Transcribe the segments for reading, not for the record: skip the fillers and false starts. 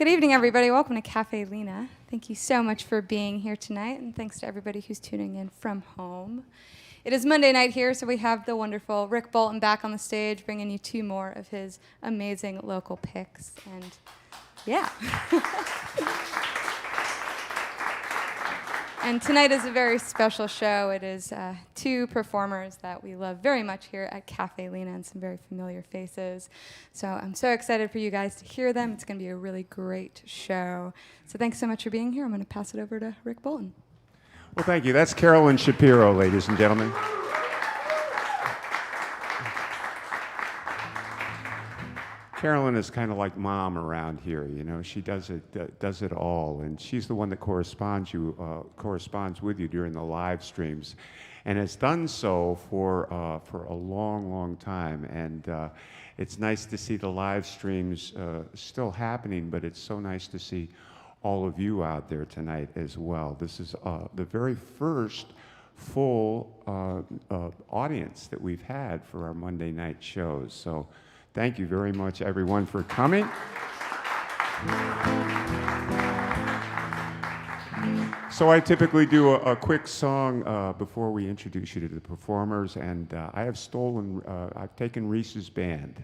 Good evening, everybody. Welcome to Caffè Lena. Thank you so much for being here tonight, and thanks to everybody who's tuning in from home. It is Monday night here, so we have the wonderful Rick Bolton back on the stage, bringing you two more of his amazing local picks. And yeah. And tonight is a very special show. It is two performers that we love very much here at Caffè Lena and some very familiar faces. So I'm so excited for you guys to hear them. It's going to be a really great show. So thanks so much for being here. I'm going to pass it over to Rick Bolton. Well, thank you. That's Carolyn Shapiro, ladies and gentlemen. Carolyn is kind of like mom around here, you know. She does it all, and she's the one that corresponds with you during the live streams, and has done so for a long, long time. And it's nice to see the live streams still happening, but it's so nice to see all of you out there tonight as well. This is the very first full audience that we've had for our Monday night shows. So thank you very much, everyone, for coming. So I typically do a quick song before we introduce you to the performers, and I've taken Reese's band,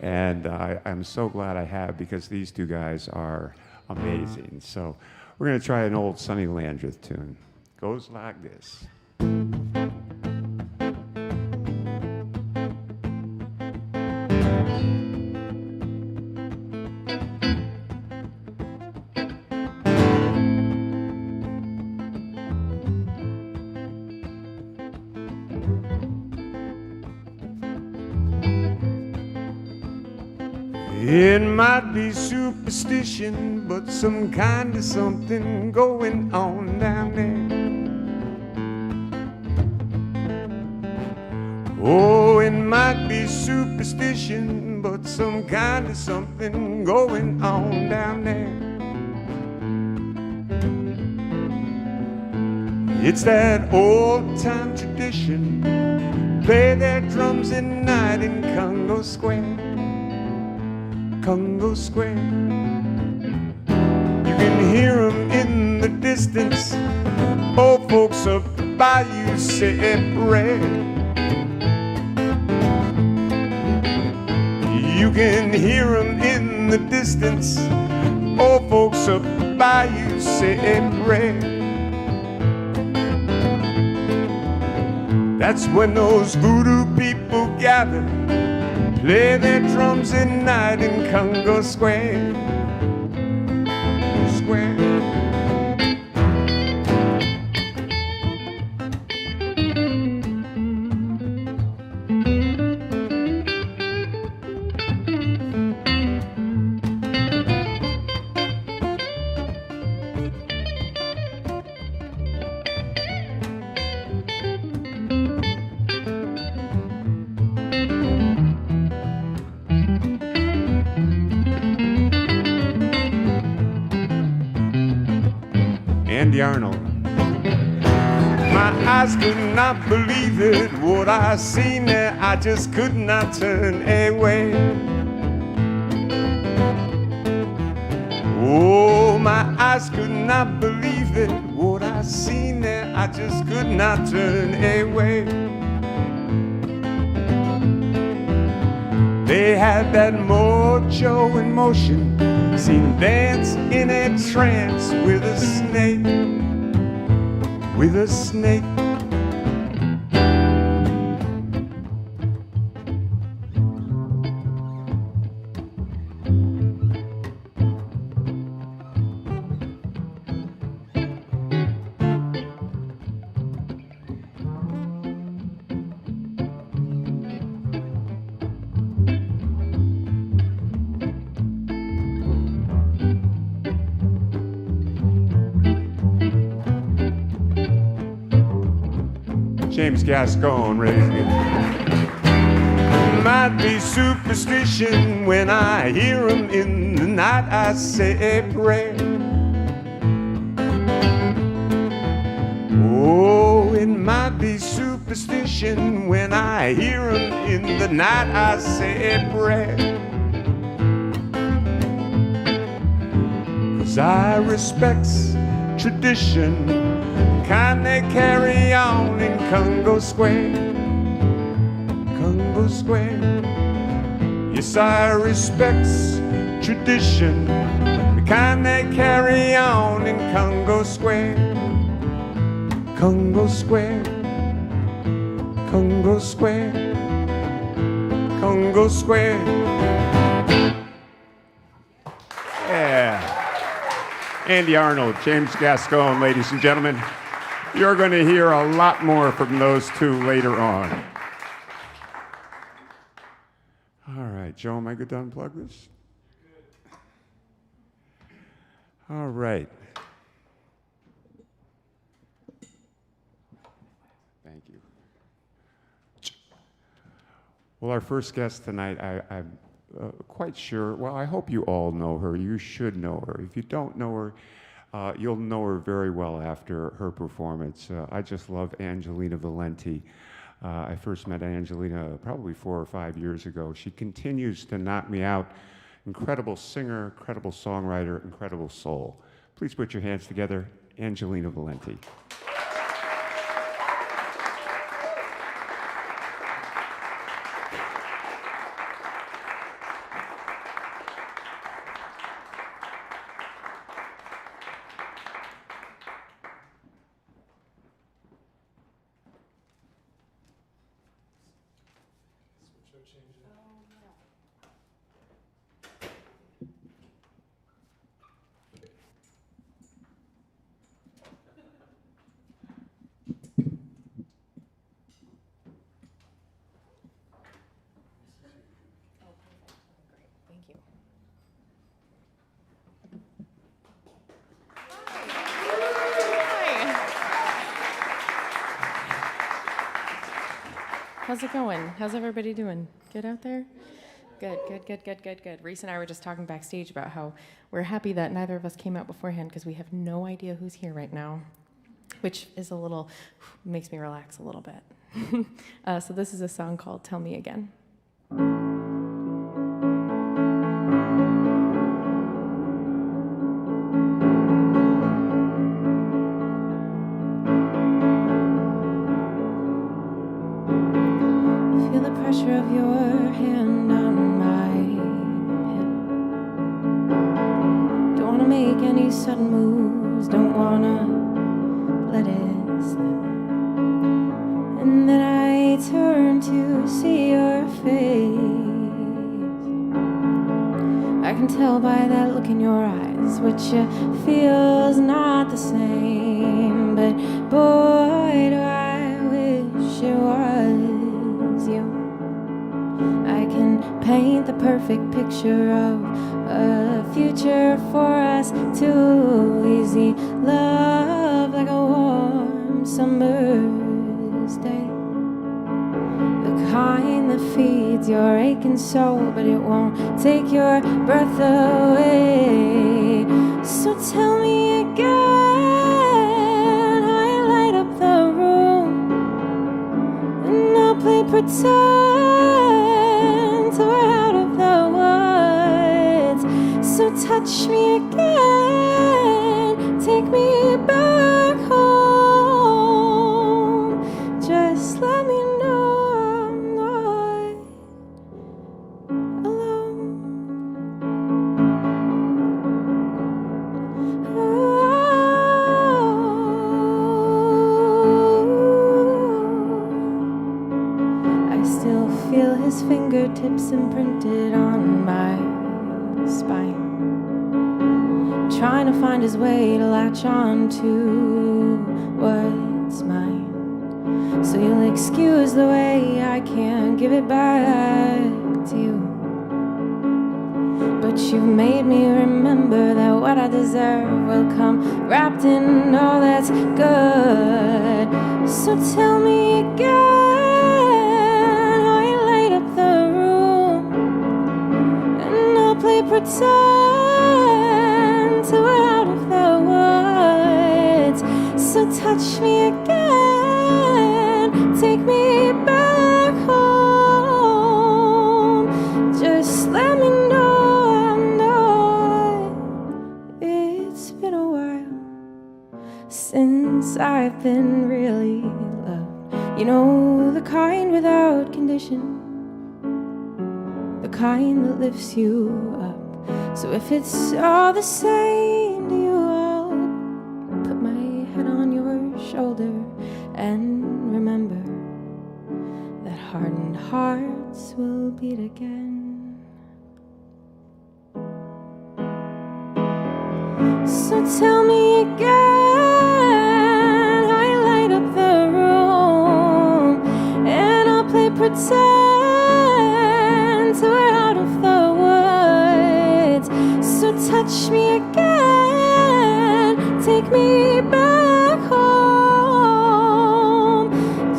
and I'm so glad I have, because these two guys are amazing. So we're going to try an old Sonny Landreth tune. Goes like this. It might be superstition, but some kind of something going on down there. Oh, it might be superstition, but some kind of something going on down there. It's that old-time tradition, play their drums at night in Congo Square. Congo Square. You can hear 'em in the distance, old folks up the bayou say prayer. You can hear 'em in the distance, old folks up the bayou say prayer. That's when those voodoo people gather, play their drums at night in Congo Square. Square. Andy Arnold. My eyes could not believe it, what I seen there, I just could not turn away. Oh, my eyes could not believe it, what I seen there, I just could not turn away. They had that mojo in motion, seen dance in a trance with a snake, with a snake. James Gascon, raise it. Might be superstition, when I hear 'em in the night I say a prayer. Oh, it might be superstition, when I hear 'em in the night I say a prayer. I respects tradition, kind they carry on in Congo Square, Congo Square. Yes, I respects tradition, the kind they carry on in Congo Square, Congo Square, Congo Square, Congo Square. Yeah. Andy Arnold, James Gascon, ladies and gentlemen. You're going to hear a lot more from those two later on. All right, Joe, am I good to unplug this? All right. Thank you. Well, our first guest tonight, I'm quite sure, well, I hope you all know her. You should know her. If you don't know her, you'll know her very well after her performance. I just love Angelina Valente. I first met Angelina probably 4 or 5 years ago. She continues to knock me out. Incredible singer, incredible songwriter, incredible soul. Please put your hands together, Angelina Valente. How's it going? How's everybody doing? Good out there? Good. Reese and I were just talking backstage about how we're happy that neither of us came out beforehand because we have no idea who's here right now, which is makes me relax a little bit. So this is a song called Tell Me Again. Of your hand on my hip. Don't wanna make any sudden moves, don't wanna let it slip. And then I turn to see your face. I can tell by that look in your eyes what you feel's not the same. But boy, do I wish it was you. I can paint the perfect picture of a future for us two. Easy love like a warm summer's day. The kind that feeds your aching soul, but it won't take your breath away. So tell me again how you light up the room, and I'll play pretend till we're out of the woods. So touch me again, take me back home. Just let me know I'm not alone. I still feel his fingertips imprinted on my spine, trying to find his way to latch on to what's mine. So you'll excuse the way I can't give it back to you, but you've made me remember that what I deserve will come wrapped in all that's good. So tell me again how you light up the room, and I'll play pretend till we're out of the woods. So touch me again, take me back home. Just let me know I'm not I've been really loved. You know, the kind without condition, the kind that lifts you up. So if it's all the same to you, I'll put my head on your shoulder and remember that hardened hearts will beat again. So tell me again, I light up the room, and I'll play pretend till we're out of the woods. So touch me again, take me back home.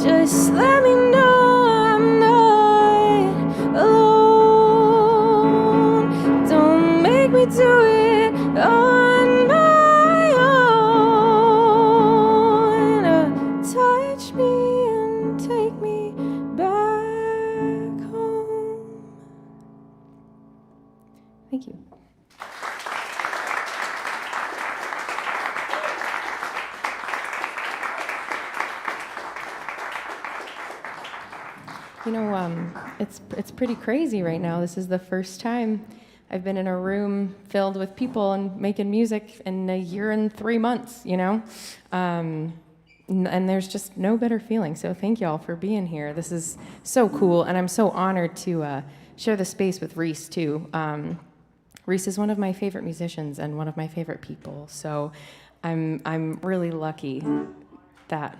Just let me know I'm not alone. Don't make me do it on my own. Touch me and take me back home. Thank you. You know, it's pretty crazy right now. This is the first time I've been in a room filled with people and making music in a year and 3 months, you know? And there's just no better feeling. So thank y'all for being here. This is so cool, and I'm so honored to share the space with Reese, too. Reese is one of my favorite musicians and one of my favorite people. So I'm really lucky that...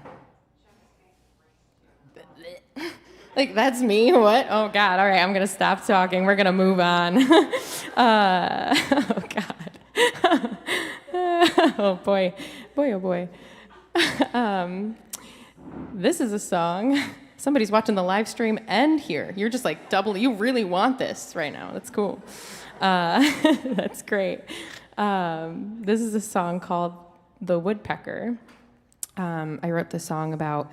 Like, that's me? What? Oh, God. All right, I'm going to stop talking. We're going to move on. Oh, God. Oh, boy. Boy, oh, boy. This is a song. Somebody's watching the live stream and here. You're just like double. You really want this right now. That's cool. That's great. This is a song called The Woodpecker. I wrote this song about...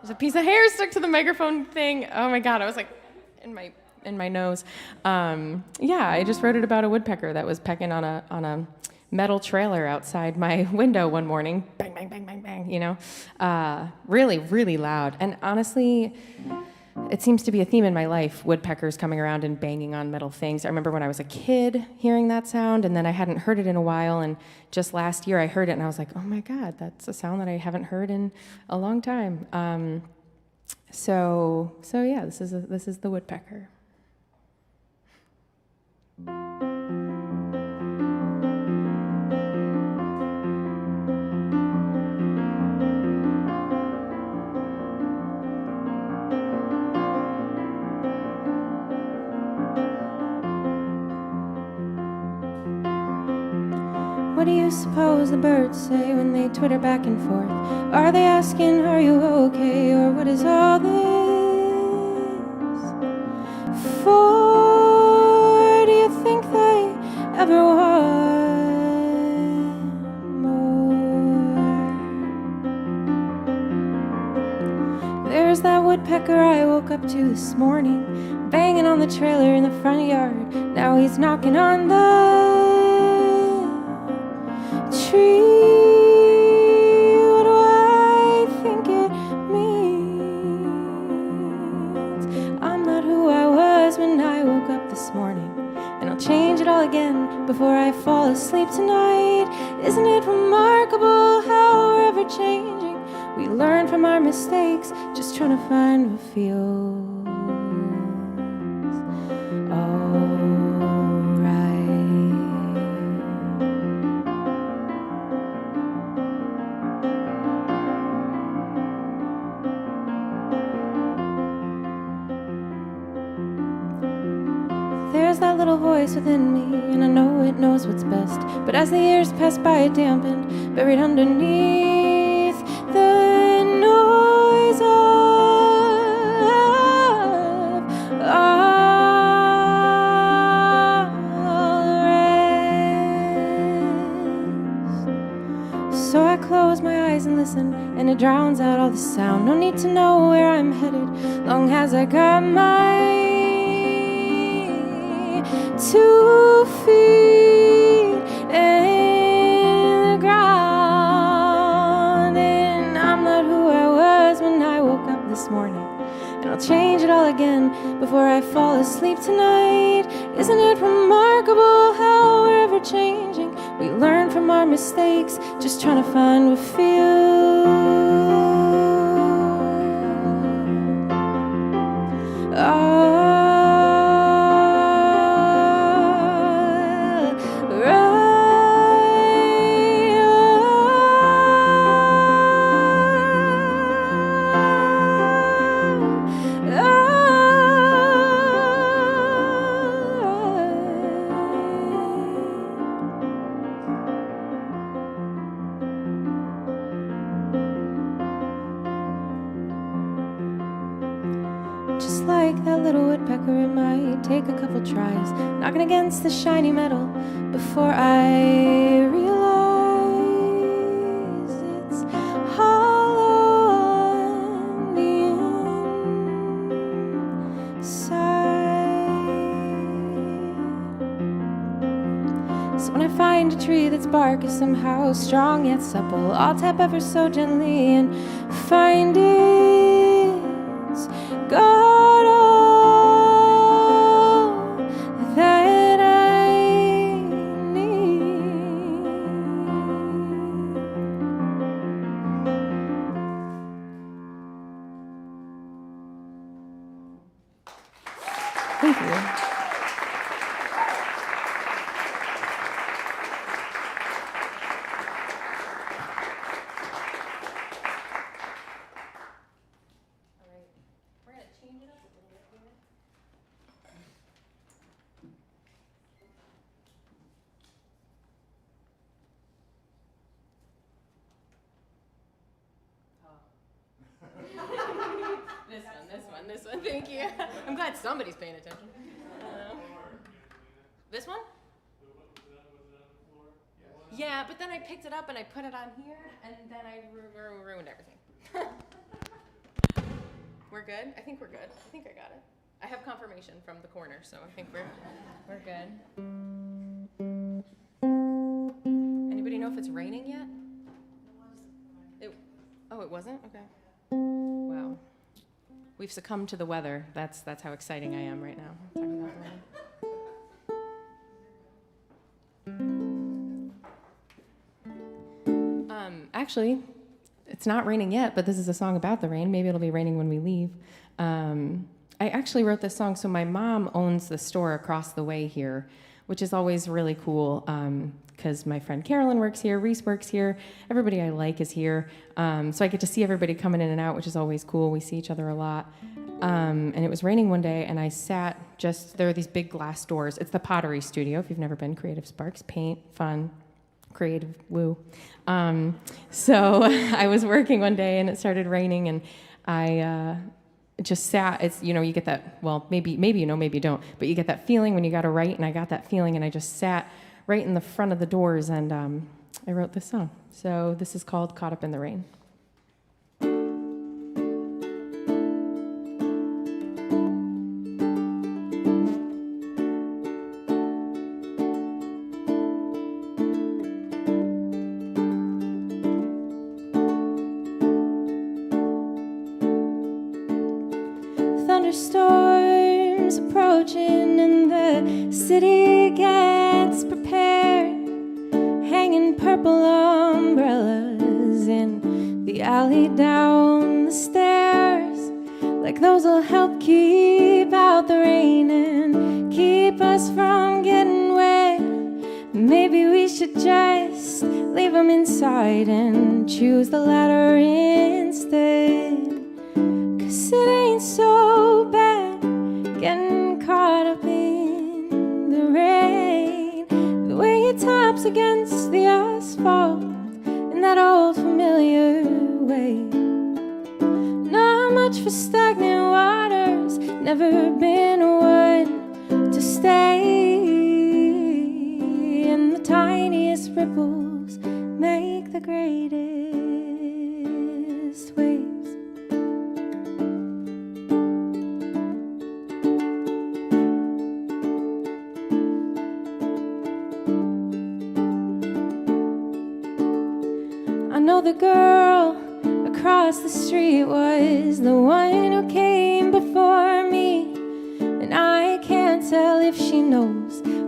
There's a piece of hair stuck to the microphone thing. Oh my God, I was like in my nose. Yeah, I just wrote it about a woodpecker that was pecking on a metal trailer outside my window one morning. Bang, bang, bang, bang, bang, you know? Really, really loud. And honestly, it seems to be a theme in my life, woodpeckers coming around and banging on metal things. I remember when I was a kid hearing that sound, and then I hadn't heard it in a while, and just last year I heard it, and I was like, oh my God, that's a sound that I haven't heard in a long time. So yeah, this is the woodpecker. What do you suppose the birds say when they twitter back and forth? Are they asking, are you okay, or what is all this for? Do you think they ever want more? There's that woodpecker I woke up to this morning, banging on the trailer in the front yard. Now he's knocking on the tree. What do I think it means? I'm not who I was when I woke up this morning, and I'll change it all again before I fall asleep tonight. Isn't it remarkable how we're ever changing? We learn from our mistakes, just trying to find what feels that little voice within me, and I know it knows what's best. But as the years pass by, it dampened, buried underneath the noise of all rest. So I close my eyes and listen, and it drowns out all the sound. No need to know where I'm headed, long as I got my 2 feet and and I'll change it all again before I fall asleep tonight. Isn't it remarkable how we're ever changing? We learn from our mistakes, just trying to find what feels. Just like that little woodpecker, it might take a couple tries, knocking against the shiny metal before I realize it's hollow on the inside. So when I find a tree that's bark is somehow strong yet supple, I'll tap ever so gently and find it's got all that I need. Thank you. This one, thank you. I'm glad somebody's paying attention. This one? Yeah, but then I picked it up and I put it on here, and then I ruined everything. We're good? I think we're good. I think I got it. I have confirmation from the corner, so I think we're good. Anybody know if it's raining yet? It wasn't? Okay. Wow. We've succumbed to the weather. That's how exciting I am right now. Talking about the rain. Actually, it's not raining yet, but this is a song about the rain. Maybe it'll be raining when we leave. I actually wrote this song, so my mom owns the store across the way here, which is always really cool because my friend Carolyn works here, Reese works here, everybody I like is here. So I get to see everybody coming in and out, which is always cool. We see each other a lot. And it was raining one day, and I sat there are these big glass doors. It's the Pottery Studio, if you've never been. Creative Sparks, paint, fun, creative, woo. So I was working one day, and it started raining, and I just sat. It's, you get that, well, maybe you know, maybe you don't, but you get that feeling when you got to write, and I got that feeling, and I just sat right in the front of the doors, and I wrote this song. So this is called Caught Up in the Rain. Thunderstorms approaching and the city gets prepared, hanging purple umbrellas in the alley down the stairs, like those'll help keep out the rain and keep us from getting wet. Maybe we should just leave them inside and choose the latter instead. 'Cause it ain't so bad getting caught up in the rain, the way it taps against the asphalt in that old familiar way. Not much for stagnant waters, never been one to stay, and the tiniest ripples make the greatest waves. The girl across the street was the one who came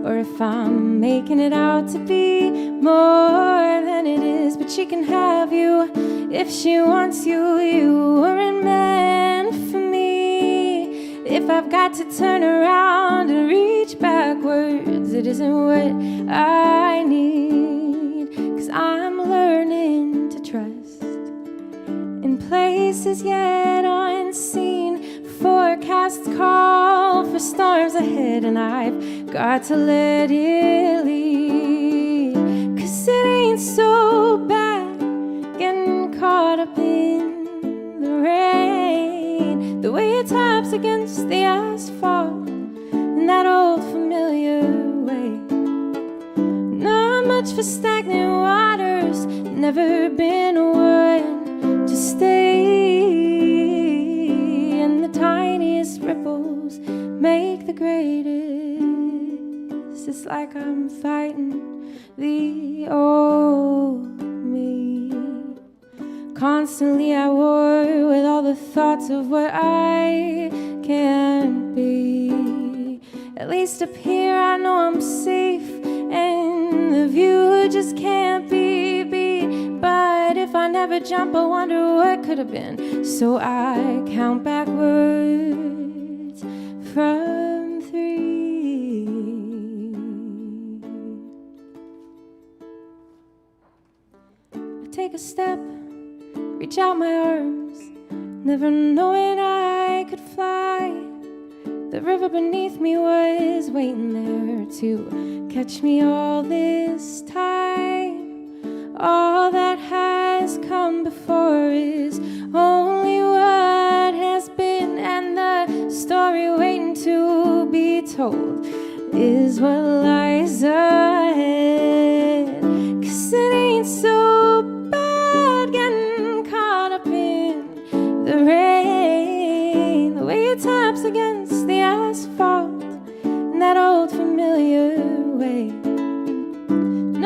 or if I'm making it out to be more than it is. But she can have you if she wants you. You weren't meant for me. If I've got to turn around and reach backwards, it isn't what I need. 'Cause I'm learning to trust in places yet unseen. Forecasts call for storms ahead, and I've got to let it lead. 'Cause it ain't so bad getting caught up in the rain, the way it taps against the asphalt in that old familiar way. Not much for stagnant waters, never been one to stay. And the tiniest ripples make the greatest. It's like I'm fighting the old me. Constantly at war with all the thoughts of what I can't be. At least up here I know I'm safe, and the view just can't be beat. But if I never jump, I wonder what could have been. So I count backwards from 3. I take a step, reach out my arms, never knowing I could fly. The river beneath me was waiting there to catch me all this time. All that has come before is only what has been, and the story waiting to be told is what lies ahead. 'Cause it ain't so bad getting caught up in the rain, the way it taps against the asphalt in that old familiar way.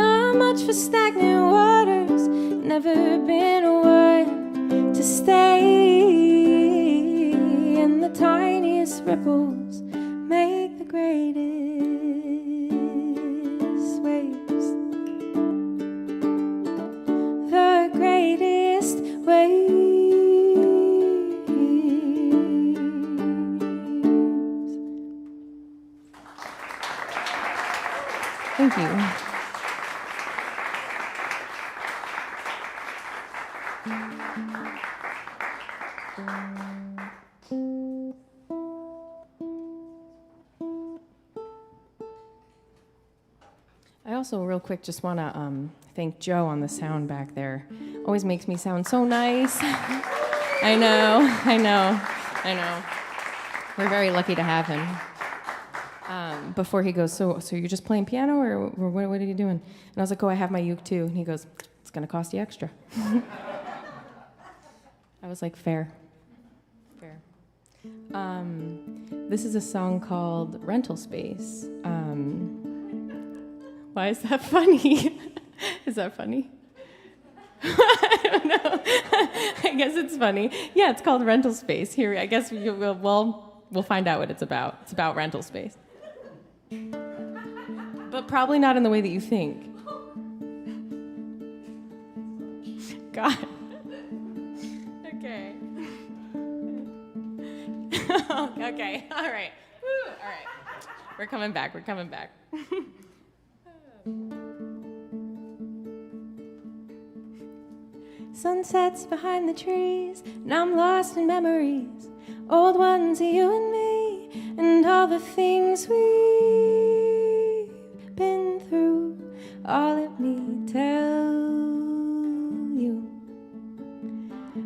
Not much for stagnant waters, never been one to stay. And the tiniest ripples make the greatest waves. The greatest waves. Thank you. I also, real quick, just want to thank Joe on the sound back there. Always makes me sound so nice. I know. We're very lucky to have him. Before he goes, so you're just playing piano, or what are you doing? And I was like, oh, I have my uke too. And he goes, it's going to cost you extra. I was like, fair. This is a song called Rental Space. Why is that funny? Is that funny? I don't know. I guess it's funny. Yeah, it's called Rental Space. Here, I guess we'll find out what it's about. It's about rental space. But probably not in the way that you think. God. Okay. Okay, all right. Woo. All right. We're coming back. Sunsets behind the trees, and I'm lost in memories, old ones of you and me, and all the things we've been through. All let me tell you.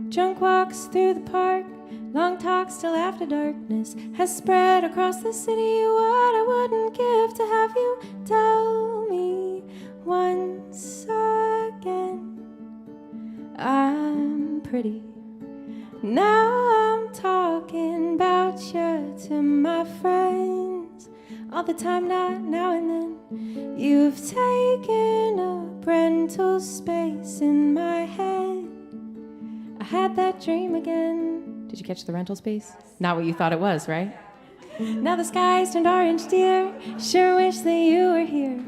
Drunk walks through the park, long talks till after darkness has spread across the city. What I wouldn't give to have you tell me once again I'm pretty. Now I'm talking about you to my friends all the time, not now and then. You've taken up rental space in my head. I had that dream again. Did you catch the rental space? Not what you thought it was, right? Now the sky's turned orange, dear. Sure wish that you were here.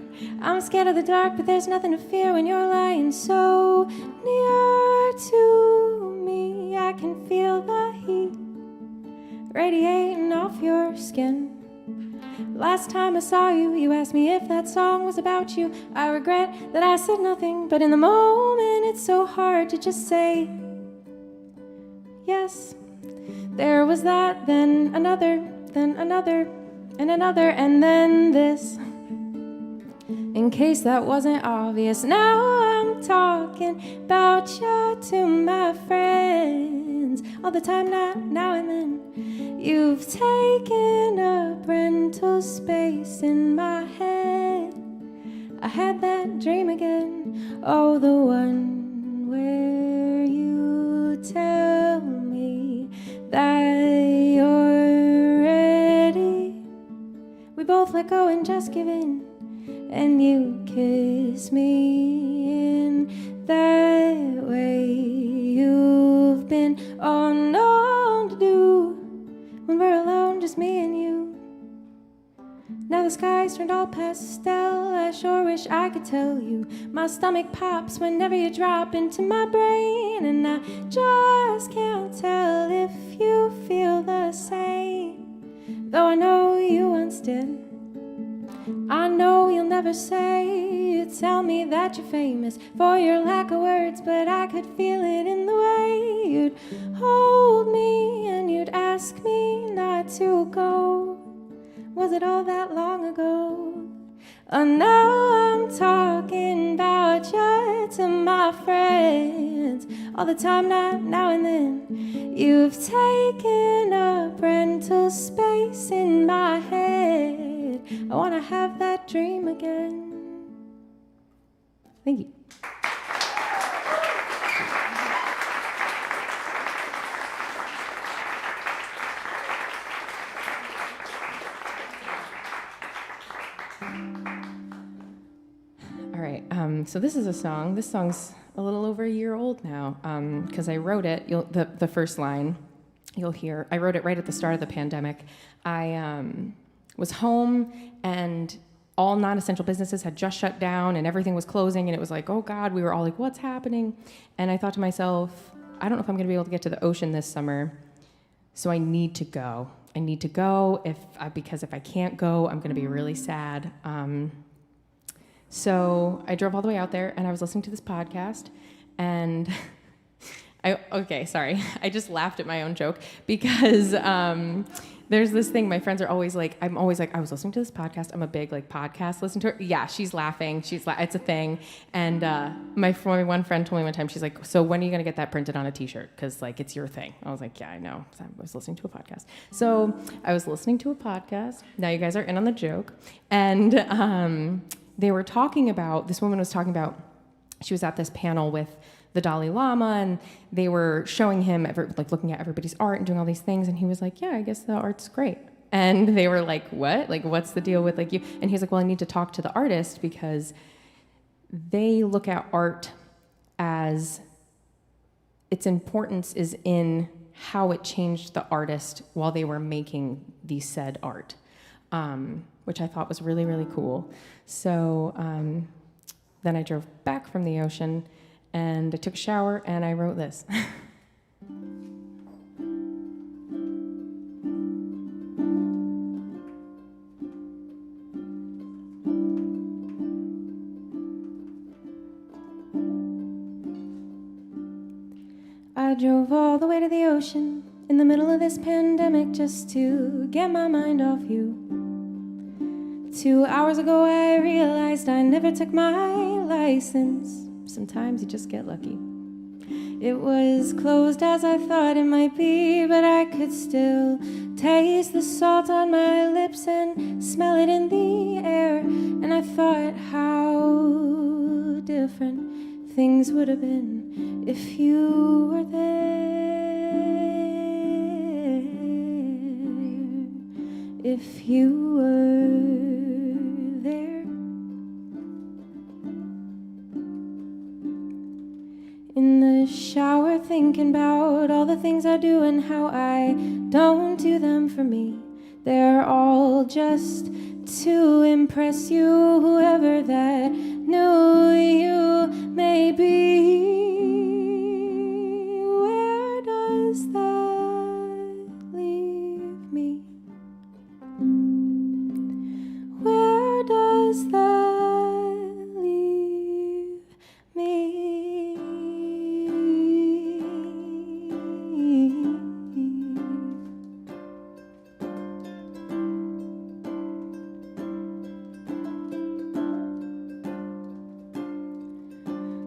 I'm scared of the dark, but there's nothing to fear when you're lying so near to me. I can feel the heat radiating off your skin. Last time I saw you, you asked me if that song was about you. I regret that I said nothing, but in the moment it's so hard to just say yes. There was that, then another, and another, and then this. In case that wasn't obvious, now I'm talking about you to my friends all the time, now and then. You've taken up rental space in my head. I had that dream again, oh, the one where you tell me that you're ready. We both let go and just give in, and you kiss me in that way you've been unknown to do when we're alone, just me and you. Now the sky's turned all pastel. I sure wish I could tell you. My stomach pops whenever you drop into my brain, and I just can't tell if you feel the same, though I know you once did. I know you'll never say, you tell me that you're famous for your lack of words, but I could feel it in the way you'd hold me and you'd ask me not to go. Was it all that long ago? Oh, now I'm talking about you to my friends all the time, now and then. You've taken up rental space in my head. I want to have that dream again. Thank you. All right, so this is a song. This song's a little over a year old now, because I wrote it. The first line you'll hear, I wrote it right at the start of the pandemic. I was home, and all non-essential businesses had just shut down, and everything was closing, and it was like, oh God, we were all like, what's happening? And I thought to myself, I don't know if I'm going to be able to get to the ocean this summer, so I need to go. I need to go because if I can't go, I'm going to be really sad. So I drove all the way out there, and I was listening to this podcast, and I just laughed at my own joke because there's this thing. My friends are always like, I'm always like, I was listening to this podcast. I'm a big podcast listener. Yeah, she's laughing. It's a thing. And my one friend told me one time, she's like, so when are you gonna get that printed on a T-shirt? Because it's your thing. I was like, yeah, I know. I was listening to a podcast. So I was listening to a podcast. Now you guys are in on the joke, and they were talking about. This woman was talking about. She was at this panel with the Dalai Lama, and they were showing him, looking at everybody's art and doing all these things, and he was like, yeah, I guess the art's great. And they were like, what? What's the deal with you? And he's like, well, I need to talk to the artist because they look at art as its importance is in how it changed the artist while they were making the said art, which I thought was really, really cool. So then I drove back from the ocean, and I took a shower, and I wrote this. I drove all the way to the ocean in the middle of this pandemic just to get my mind off you. 2 hours ago I realized I never took my license. Sometimes you just get lucky. It was closed as I thought it might be, but I could still taste the salt on my lips and smell it in the air. And I thought how different things would have been if you were there. If you were there. In the shower thinking about all the things I do and how I don't do them for me. They're all just to impress you, whoever that knew you may be. Where does that leave me? Where does that leave me?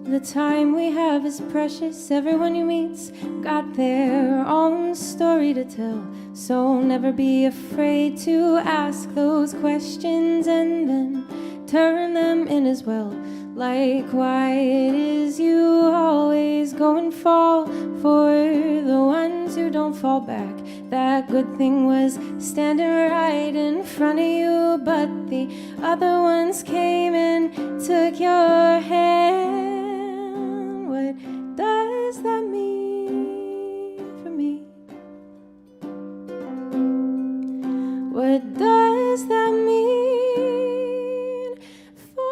The time we have is precious. Everyone you meet's got their own story to tell. So never be afraid to ask those questions and then turn them in as well. Like why it is you always go and fall for the ones who don't fall back. That good thing was standing right in front of you, but the other ones came and took your hand. What does that mean for me? What does that mean for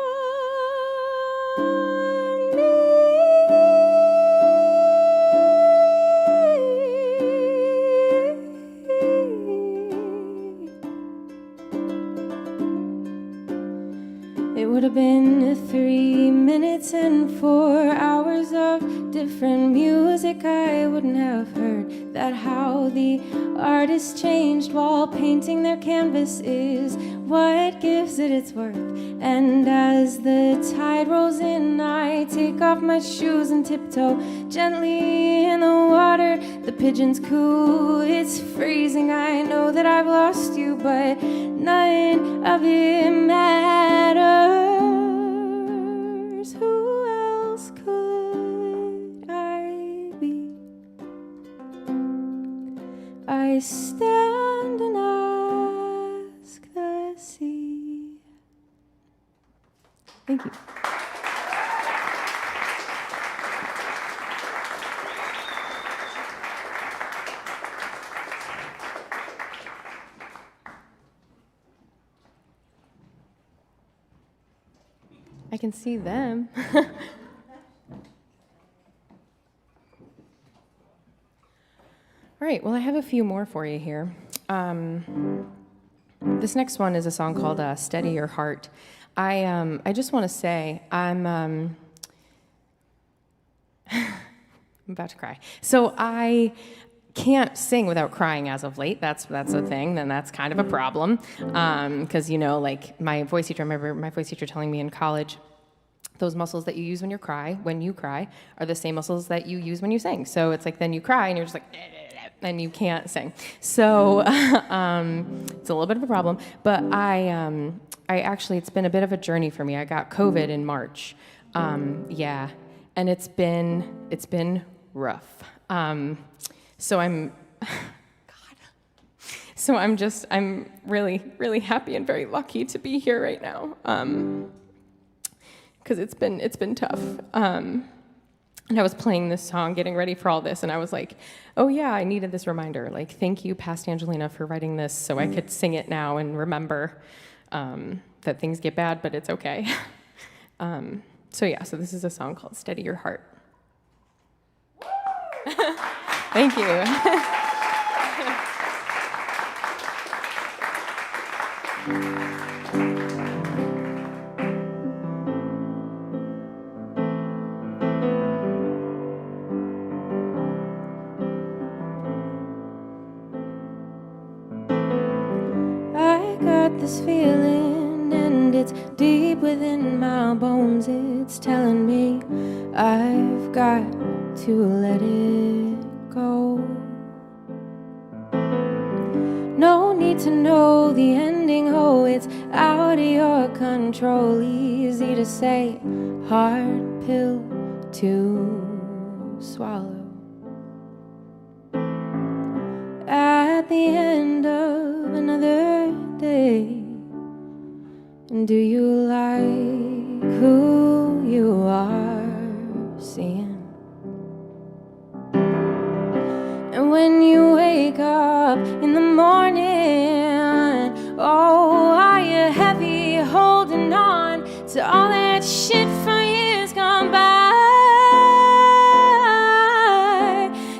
me? It would have been 3 minutes and 4 hours of different music I wouldn't have heard. That how the artist changed while painting their canvas is what gives it its worth. And as the tide rolls in, I take off my shoes and tiptoe gently in the water. The pigeons coo, it's freezing, I know that I've lost you, but none of it matters. Who else could I be? I stand and ask the sea. Thank you. I can see them. All right, well, I have a few more for you here. This next one is a song called Steady Your Heart. I just want to say I'm about to cry. So I can't sing without crying as of late. That's a thing, and that's kind of a problem. Because, like my voice teacher, I remember my voice teacher telling me in college, those muscles that you use when you cry, are the same muscles that you use when you sing. So it's like then you cry and you're just like, and you can't sing. So it's a little bit of a problem. But I actually, it's been a bit of a journey for me. I got COVID in March. Yeah, and it's been rough. So I'm really, really happy and very lucky to be here right now. Because it's been tough. And I was playing this song, getting ready for all this, and I was like, oh yeah, I needed this reminder. Like, thank you, past Angelina, for writing this so I could sing it now and remember that things get bad, but it's okay. So this is a song called Steady Your Heart. Thank you. This feeling, and it's deep within my bones. It's telling me I've got to let it go. No need to know the ending, oh, it's out of your control. Easy to say, hard pill to swallow. At the end of another day, and do you like who you are seeing? And when you wake up in the morning, to all that shit from years gone by.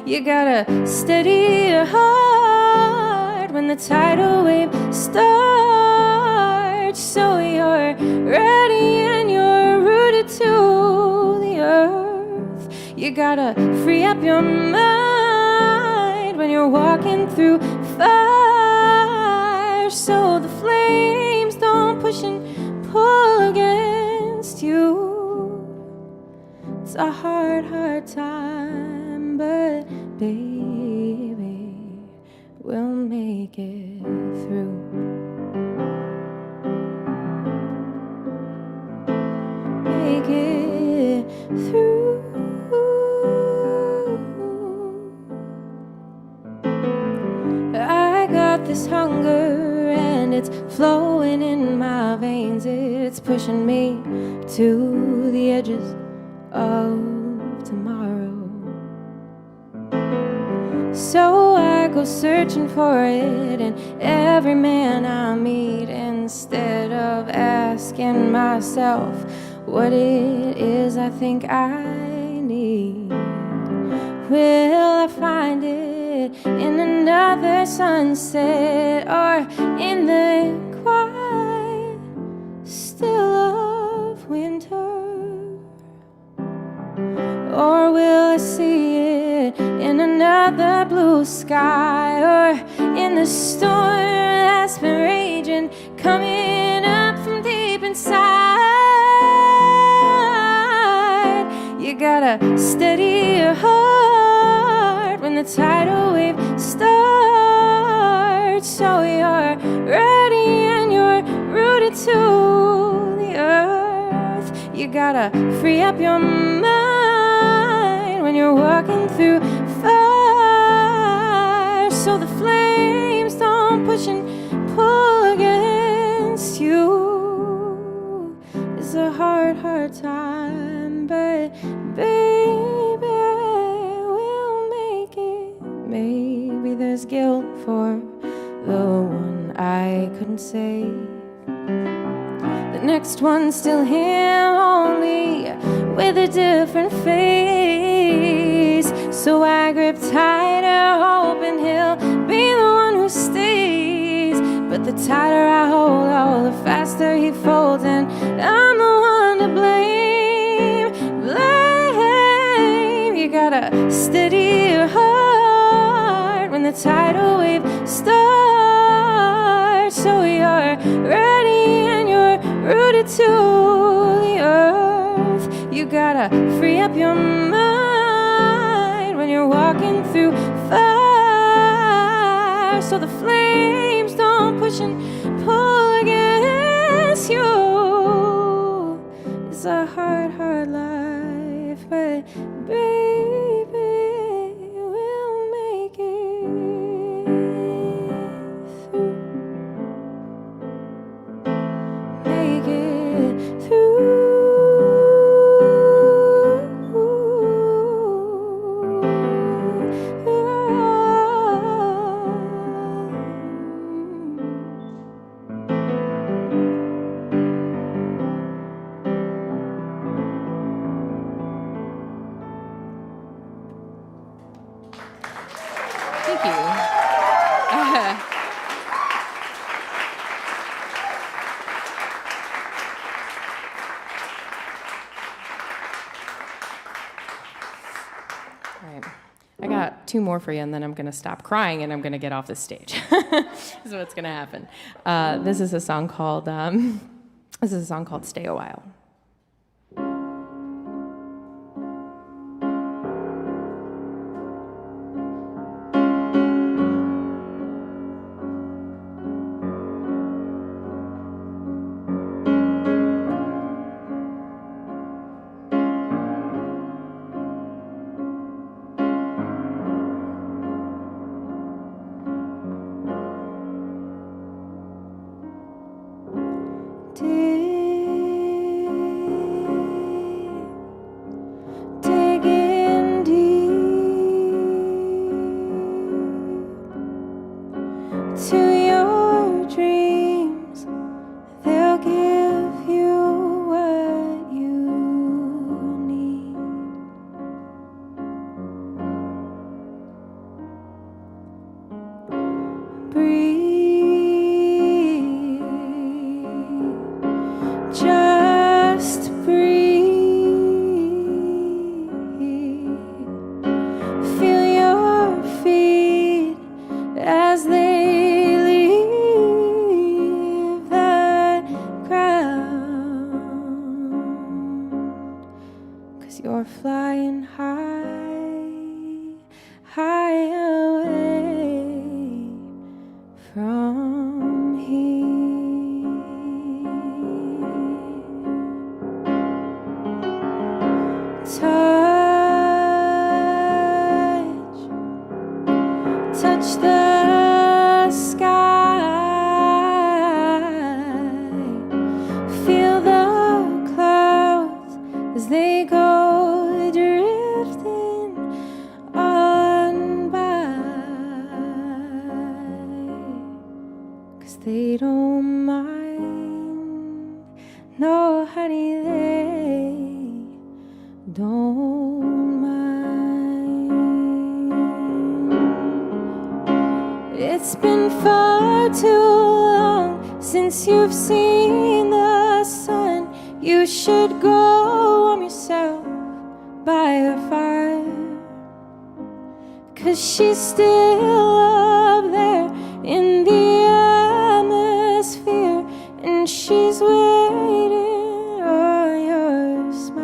You gotta steady your heart when the tidal wave starts, so you're ready and you're rooted to the earth. You gotta free up your mind when you're walking through fire, so the flames don't push and pull against you. It's a hard, hard time, but baby, we'll make it through. Make it through. I got this hunger and it's flowing in my veins. It's pushing me to the edges of tomorrow. So I go searching for it in every man I meet, instead of asking myself what it is I think I need. Will I find it in another sunset, or in the quiet still of winter? Or will I see it in another blue sky, or in the storm that's been raging, coming up from deep inside? You gotta steady your heart when the tidal wave starts, so you're ready and you're rooted to the earth. You gotta free up your mind when you're walking through fire, so the flames don't push and pull against you. It's a hard, hard time, but baby, we'll make it. Maybe there's guilt for the one I couldn't save. The next one's still him, only with a different face. So I grip tighter, hoping he'll be the one who stays. But the tighter I hold, oh, the faster he folds, and I'm the one to blame. Blame. You gotta steady your heart when the tidal wave starts, so you're ready and you're rooted to the earth. You gotta free up your mind when you're walking through fire, so the flames don't push and pull against you. It's a hard, hard life, but baby, we'll make it through. Make it through. Thank you. All right. I got two more for you, and then I'm going to stop crying, and I'm going to get off the stage. This is what's going to happen. This is a song called "Stay a While." Did from here. Touch the sky, feel the clouds as they go drifting on by, 'cause they don't mind, no honey, they don't mind. It's been far too long since you've seen the sun. You should go warm yourself by her fire, 'cause she's still up there in the atmosphere, and she's waiting on your smile.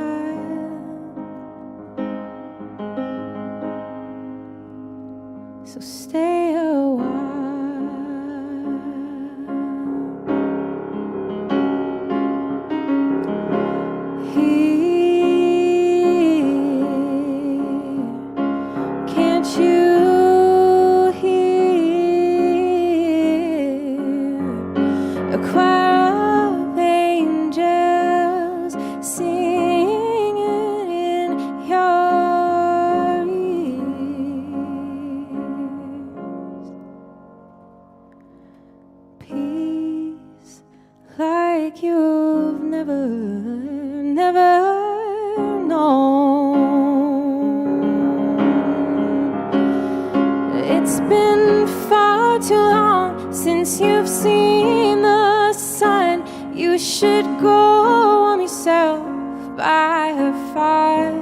So stay a while. Here, can't you hear a choir of angels singing in your ears? Peace like you've never known. It's been far too long since you've seen the sun. You should go warm yourself by her fire,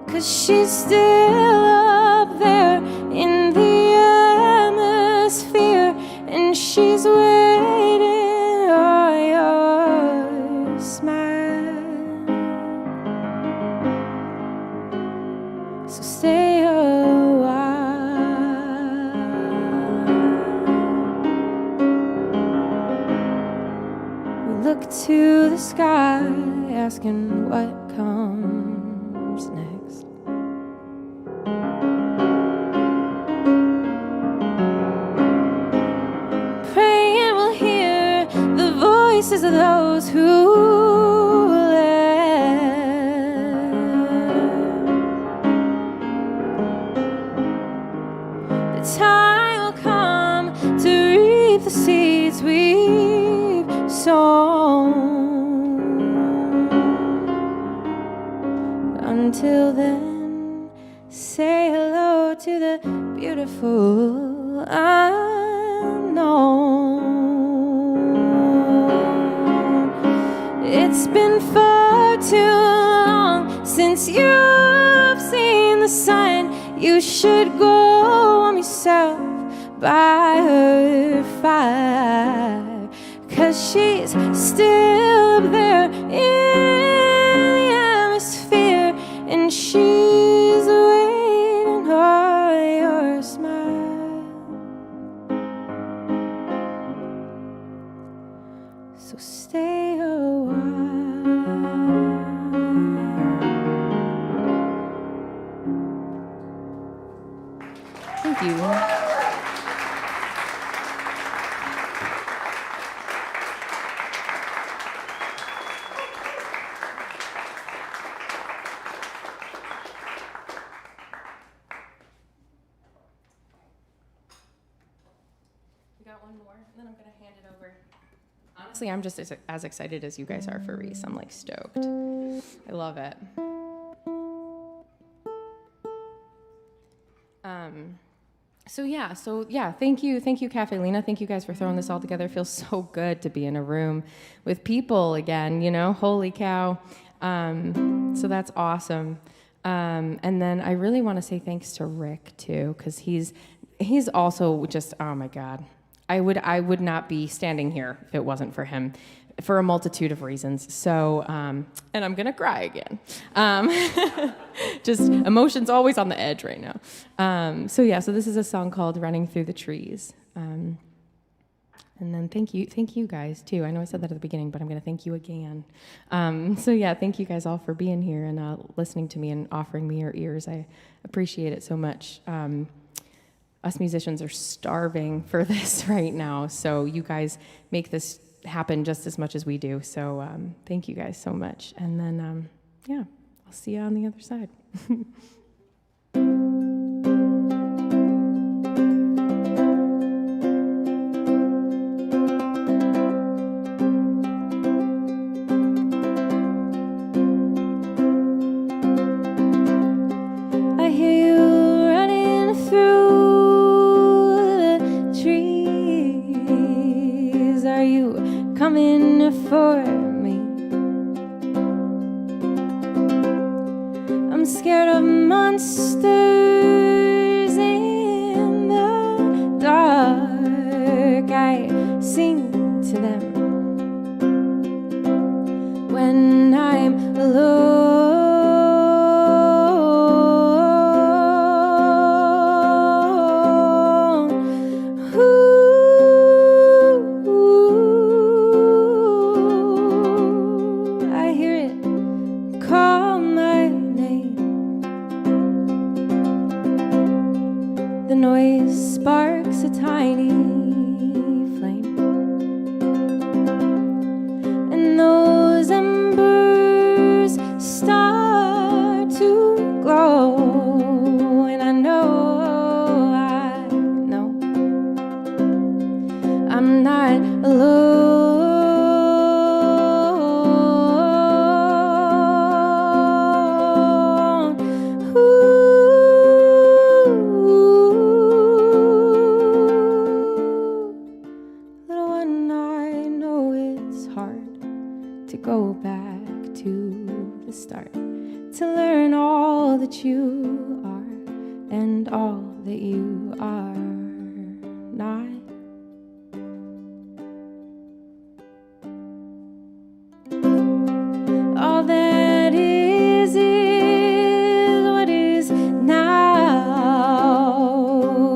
'cause she's still up there in the atmosphere, and she's waiting on your smile. So stay a while. We look to the sky, asking what comes next. Praying we'll hear the voices of those who left. The time will come to reap the seeds we've sown. Until then, say hello to the beautiful unknown. It's been far too long since you've seen the sun. You should go warm yourself by her fire, 'cause she's still up there in the atmosphere, and she's waiting for your smile. So stay a while. Thank you. We got one more, and then I'm gonna hand it over. Honestly, I'm just as excited as you guys are for Reese. I'm like stoked. I love it. So yeah, thank you, Caffè Lena. Thank you guys for throwing this all together. It feels so good to be in a room with people again, you know, holy cow. So that's awesome. And then I really want to say thanks to Rick too, because he's also just, oh my God. I would not be standing here if it wasn't for him, for a multitude of reasons. So, and I'm gonna cry again. Just emotions always on the edge right now. So this is a song called "Running Through the Trees." And then thank you guys too. I know I said that at the beginning, but I'm going to thank you again. So yeah, thank you guys all for being here and listening to me and offering me your ears. I appreciate it so much. Us musicians are starving for this right now, so you guys make this happen just as much as we do. So thank you guys so much. And then yeah, I'll see you on the other side. Coming for me. I'm scared of monsters in the dark. I sing to them when I'm alone. Sparks a tiny flame, and those embers start to glow, and I know I'm not alone. Go back to the start to learn all that you are and all that you are not. All that is what is now.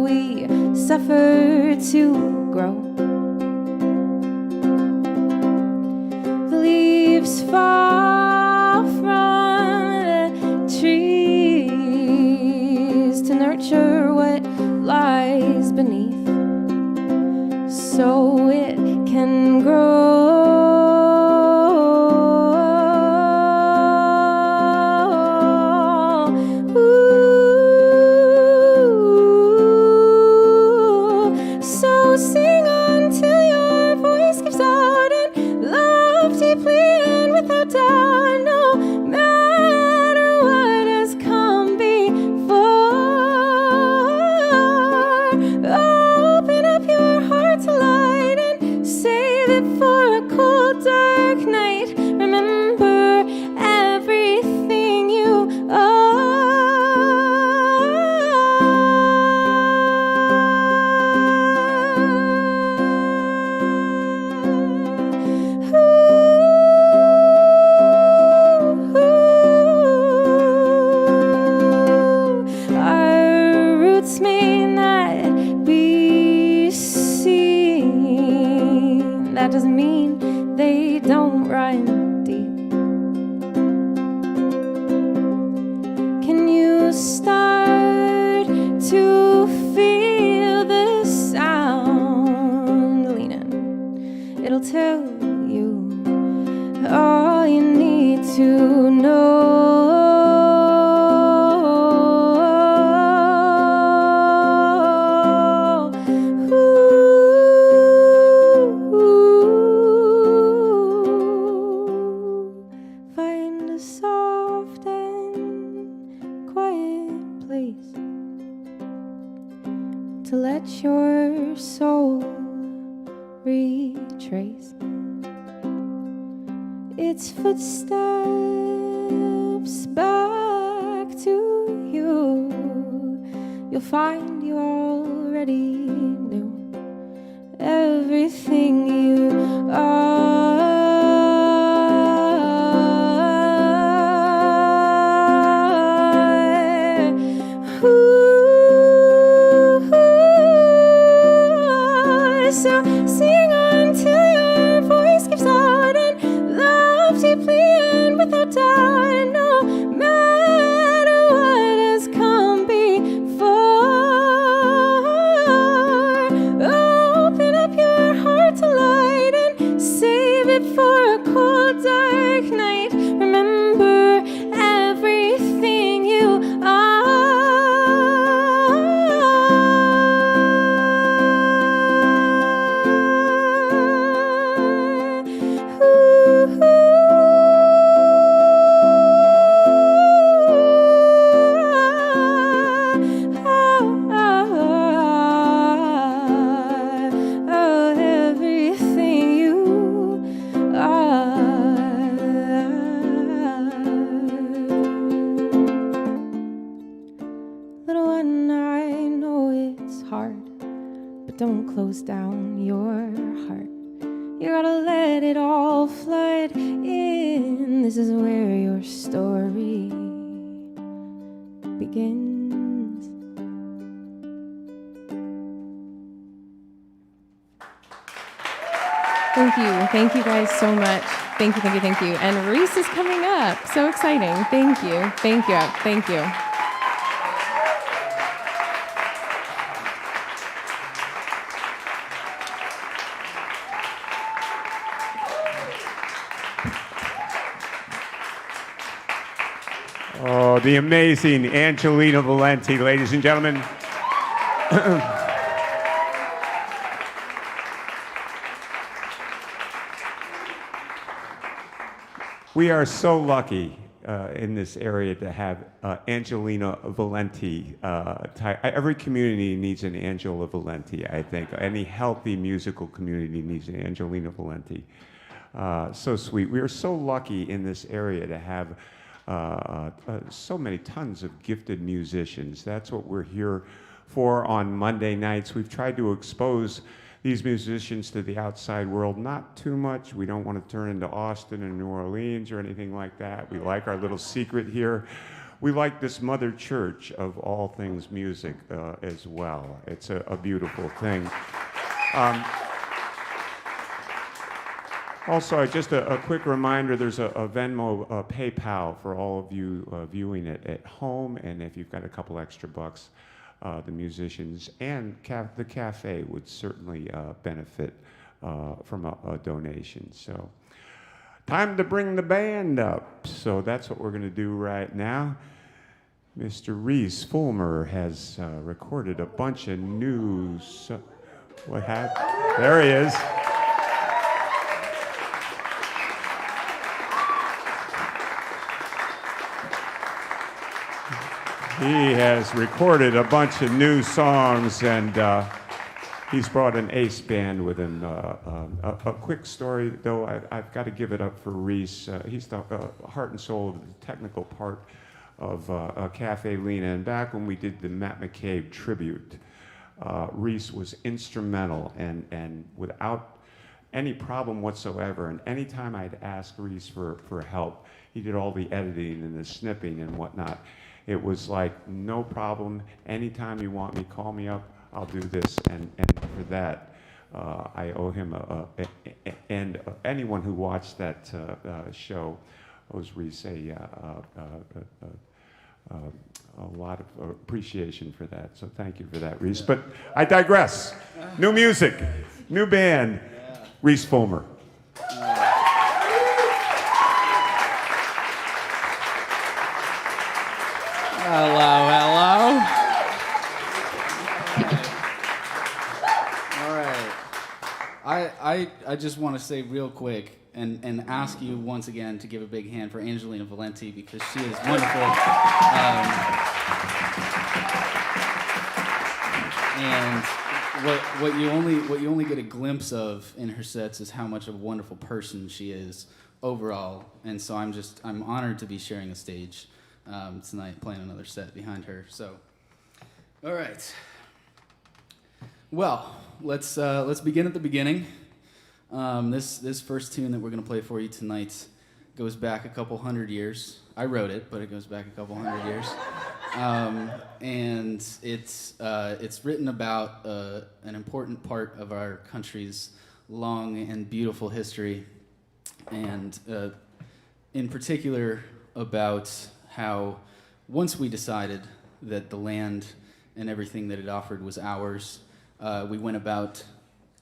We suffer to grow. Fall from the trees to nurture what lies beneath, so it can grow. Ooh, so sing on till your voice gives out and love deeply. Without doubt, no matter what has come before, open up your heart to light and save it for a cold, dark night. Remember everything you are. That doesn't mean they don't run deep. Can you start to feel the sound? Lean in. It'll tell you all you need to know. To let your soul retrace its footsteps back to you. You'll find you already knew everything you are. Ooh. So sing until your voice gives out and love deeply and without doubt. And no matter what has come before, open up your heart to light and save it for a cold, dark night. Remember everything you are. Everything you are. Little one, I know it's hard, but don't close down your heart. You gotta let it all flood in. This is where your story begins. Thank you guys so much. Thank you. And Reese is coming up. So exciting. Thank you. Oh, the amazing Angelina Valente, ladies and gentlemen. We are so lucky in this area to have Angelina Valente. Every community needs an Angela Valente, I think. Any healthy musical community needs an Angelina Valente. So sweet. We are so lucky in this area to have so many tons of gifted musicians. That's what we're here for on Monday nights. We've tried to expose these musicians to the outside world, not too much. We don't want to turn into Austin and New Orleans or anything like that. We like our little secret here. We like this mother church of all things music as well. It's a beautiful thing. Also, just a quick reminder, there's a Venmo PayPal for all of you viewing it at home, and if you've got a couple extra bucks, the musicians and the cafe would certainly benefit from a donation. So, time to bring the band up. So that's what we're going to do right now. Mr. Reese Fulmer has recorded a bunch of new. What happened? There he is. He has recorded a bunch of new songs, and he's brought an ace band with him. A quick story, though, I've got to give it up for Reese. He's the heart and soul of the technical part of Caffè Lena. And back when we did the Matt McCabe tribute, Reese was instrumental and without any problem whatsoever. And anytime I'd ask Reese for help, he did all the editing and the snipping and whatnot. It was like, no problem. Anytime you want me, call me up. I'll do this. And for that, I owe him and anyone who watched that show owes Reese a lot of appreciation for that. So thank you for that, Reese. But I digress. New music, new band, Reese Fulmer. Hello. All right. I just want to say real quick and ask you once again to give a big hand for Angelina Valente, because she is wonderful. And what you only get a glimpse of in her sets is how much of a wonderful person she is overall. And so I'm honored to be sharing a stage tonight, playing another set behind her. So, all right. Well, let's begin at the beginning. This first tune that we're going to play for you tonight goes back a couple hundred years. I wrote it, but it goes back a couple hundred years. And it's written about an important part of our country's long and beautiful history, and in particular about how once we decided that the land and everything that it offered was ours, we went about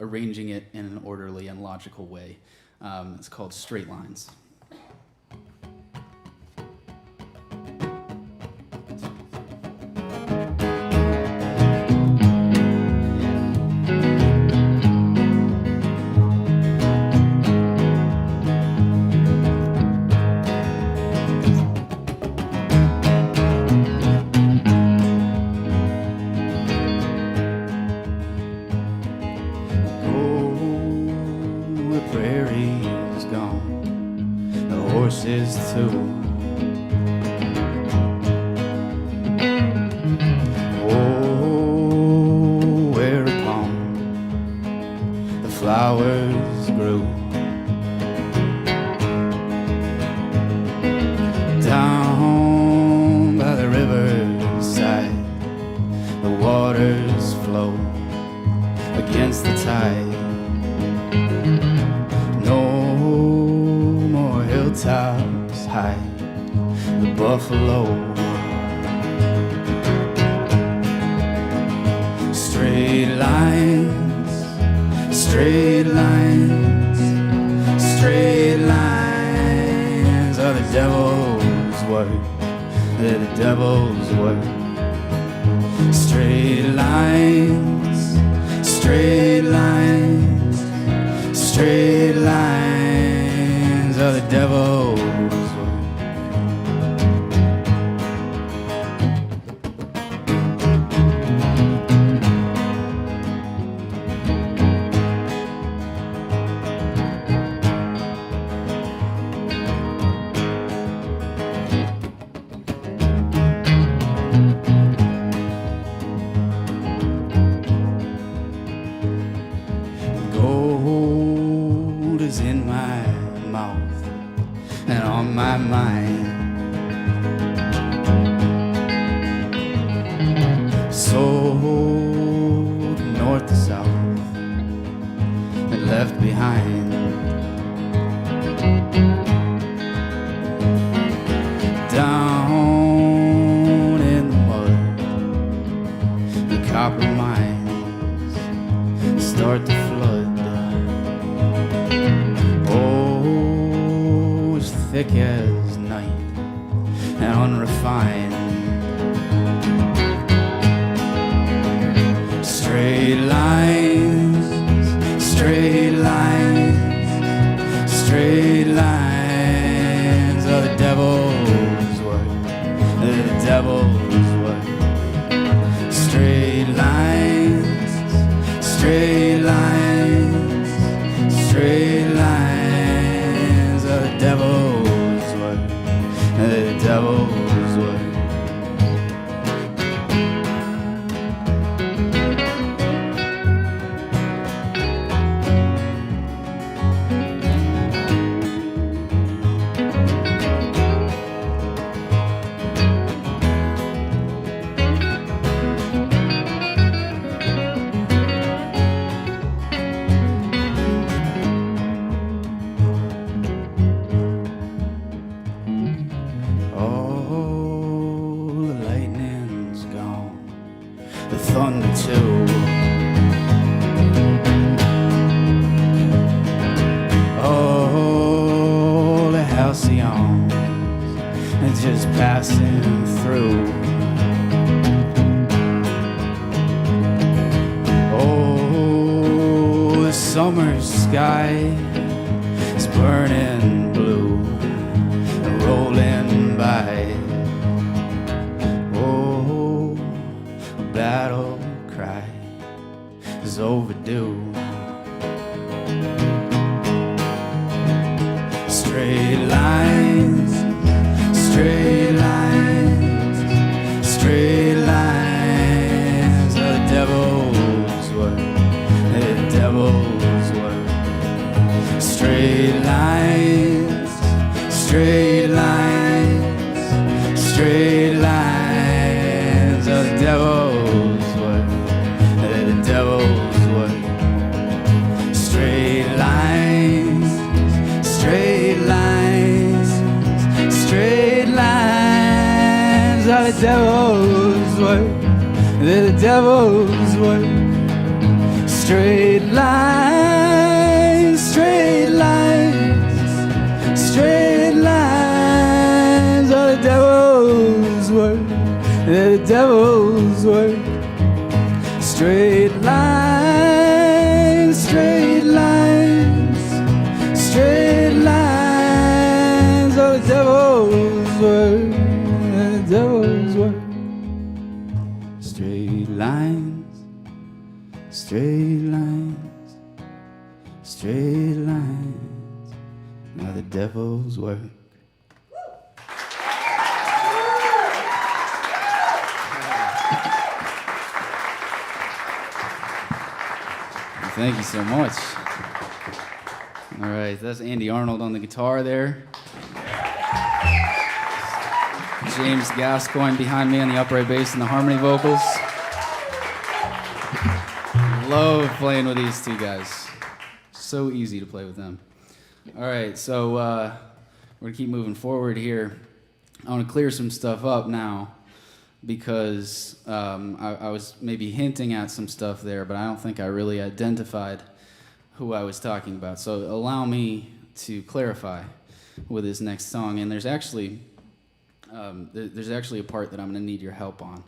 arranging it in an orderly and logical way. It's called Straight Lines. the devil's work. They're the devil's work. Straight lines, straight lines, straight lines are the devil's work. They're the devil's work. Straight lines, straight lines, straight lines are the devil's work. They're the devil's work. Straight lines, straight lines, straight lines are the devil's work. Thank you so much. All right, that's Andy Arnold on the guitar there. James Gascoigne behind me on the upright bass and the harmony vocals. Love playing with these two guys. So easy to play with them. All right, so we're gonna keep moving forward here. I want to clear some stuff up now because I was maybe hinting at some stuff there, but I don't think I really identified who I was talking about. So allow me to clarify with this next song. And there's actually a part that I'm going to need your help on.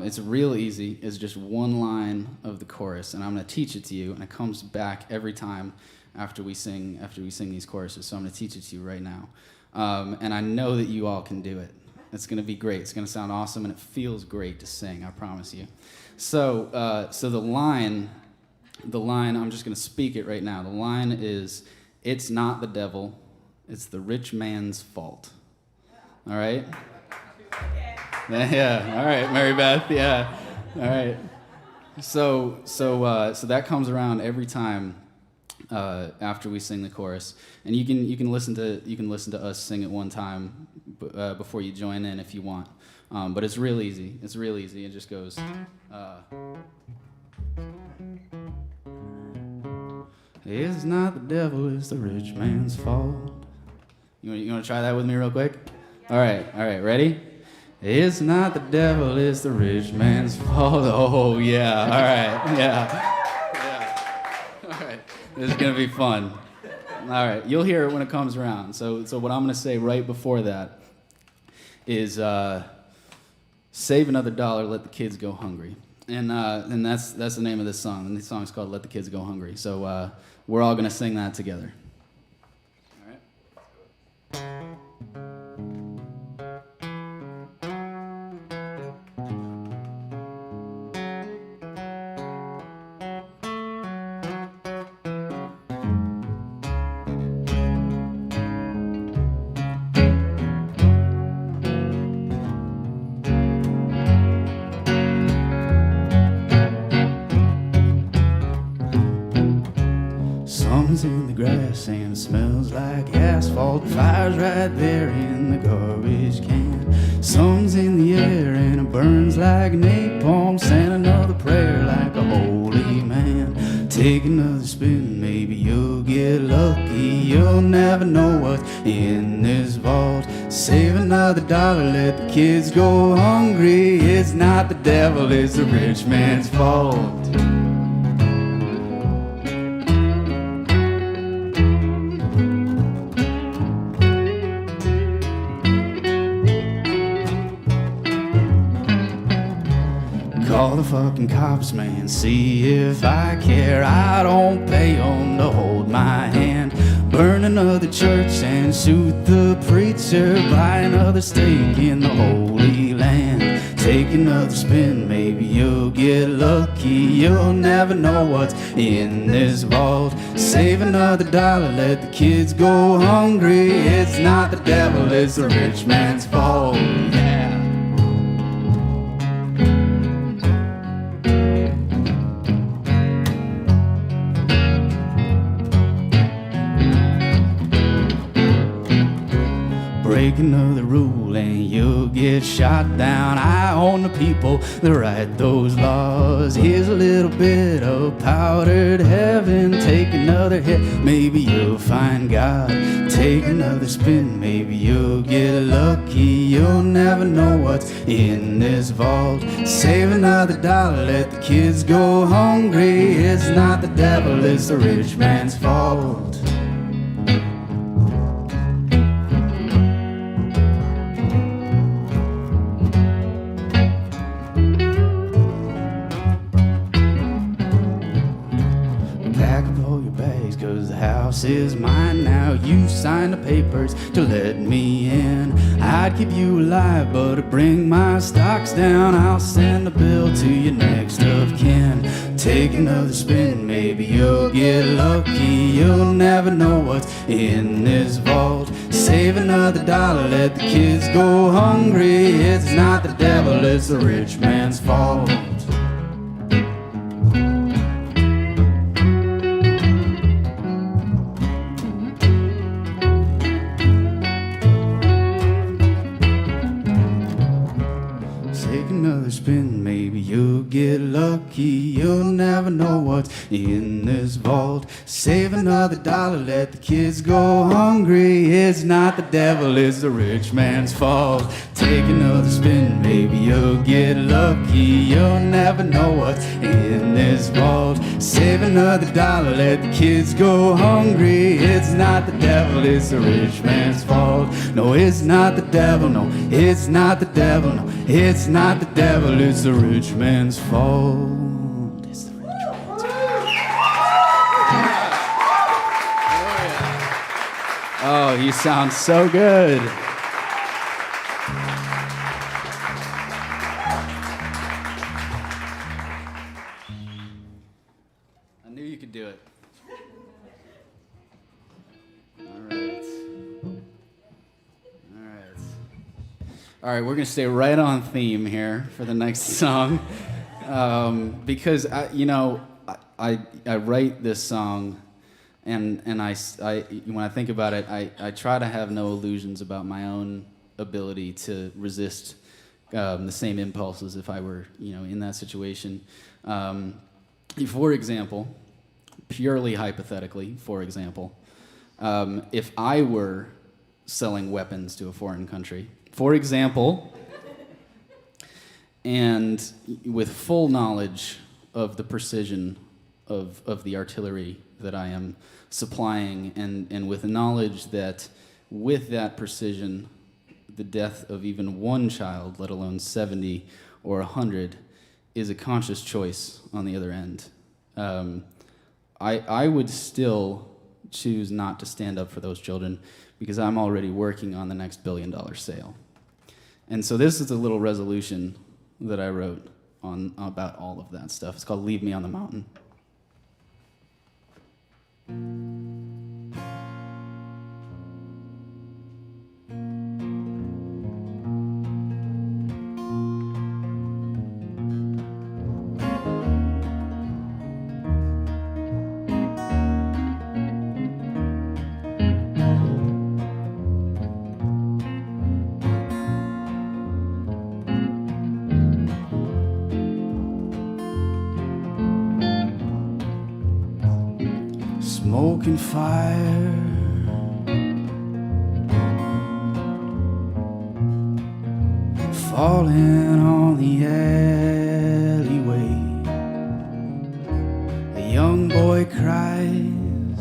It's real easy. It's just one line of the chorus, and I'm going to teach it to you. And it comes back every time after we sing these choruses. So I'm going to teach it to you right now. And I know that you all can do it. It's going to be great. It's going to sound awesome, and it feels great to sing, I promise you. So the line, I'm just going to speak it right now. The line is, "It's not the devil, it's the rich man's fault." All right? Yeah. All right, Mary Beth. Yeah. All right. So that comes around every time after we sing the chorus, and you can listen to us sing it one time before you join in if you want. But it's real easy. It's real easy. It just goes. It's not the devil, it's the rich man's fault. You want to try that with me real quick? All right, ready? It's not the devil, it's the rich man's fault. Oh, yeah, all right, yeah. All right, this is going to be fun. All right, you'll hear it when it comes around. So what I'm going to say right before that is save another dollar, let the kids go hungry. And that's the name of this song. And this song is called Let the Kids Go Hungry. So we're all going to sing that together. All right? Sun's in the grass and smells like asphalt. Fire's right there in the garbage can. Sun's in the air and it burns like napalm. Send another prayer like a holy man. Take another spin, maybe you'll get lucky. You'll never know what's in this vault. Save another dollar, let the kids go hungry. It's not the devil, it's the rich man's fault. Call the fucking cops, man, see if I care. I don't pay them to hold my hand. Burn another church and shoot the preacher. Buy another stake in the Holy Land. Take another spin, maybe you'll get lucky. You'll never know what's in this vault. Save another dollar, let the kids go hungry. It's not the devil, it's the rich man's fault. Yeah. break another rule and you'll get shot down. I own the people that write those laws. Here's a little bit of powdered heaven. Take another hit, maybe you'll find God. Take another spin, maybe you'll get lucky. You'll never know what's in this vault. Save another dollar, let the kids go hungry. It's not the devil, it's the rich man's fault. Pack up all your bags, 'cause the house is mine now. You signed the papers to let me in. I'd keep you alive, but to bring my stocks down, I'll send a bill to your next of kin. Take another spin, maybe you'll get lucky. You'll never know what's in this vault. Save another dollar, let the kids go hungry. It's not the devil, it's the rich man's fault. Spin, maybe you'll get lucky. You'll never know what's in this vault. Save another dollar, let the kids go hungry. It's not the devil, it's the rich man's fault. Take another spin, maybe you'll get lucky. You'll never know what's in this vault. Save another dollar, let the kids go hungry. It's not the devil, it's the rich man's fault. No, it's not the devil, no, it's not the devil, no, it's not the devil, it's the rich man's fault. It's the rich man's fault. Oh, you sound so good. I knew you could do it. All right, we're going to stay right on theme here for the next song, because I write this song, and I when I think about it, I try to have no illusions about my own ability to resist the same impulses if I were in that situation. For example, purely hypothetically, for example, if I were selling weapons to a foreign country, for example, and with full knowledge of the precision of the artillery that I am supplying, and with the knowledge that with that precision, the death of even one child, let alone 70 or 100, is a conscious choice on the other end. I would still choose not to stand up for those children because I'm already working on the next $1 billion sale. And so this is a little resolution that I wrote about all of that stuff. It's called Leave Me on the Mountain. Smoke and fire, falling on the alleyway. A young boy cries,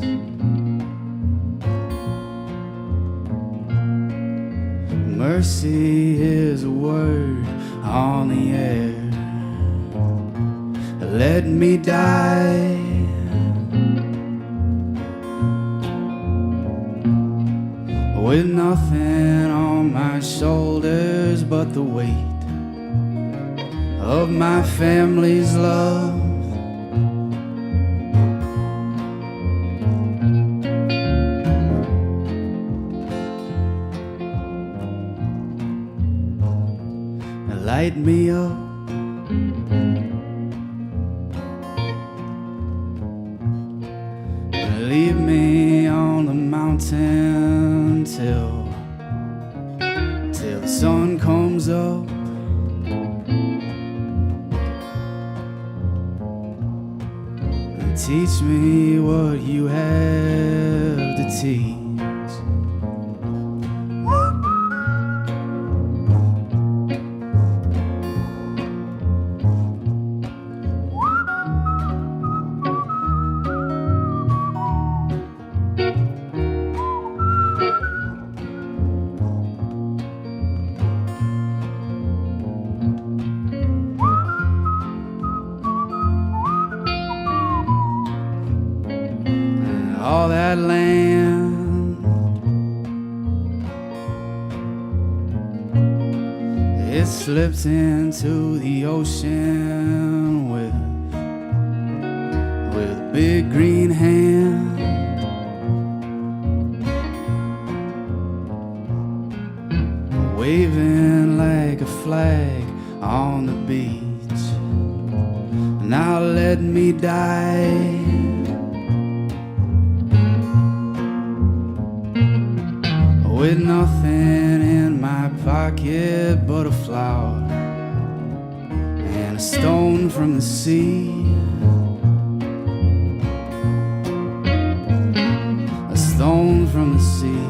mercy is a word on the air. Let me die. With nothing on my shoulders but the weight of my family's love. Light me up. Leave me on the mountain till Teach me what you have to teach. All that land, it slipped into the ocean with a big green hand. Waving like a flag on the beach. Now let me die. With nothing in my pocket but a flower and a stone from the sea. A stone from the sea.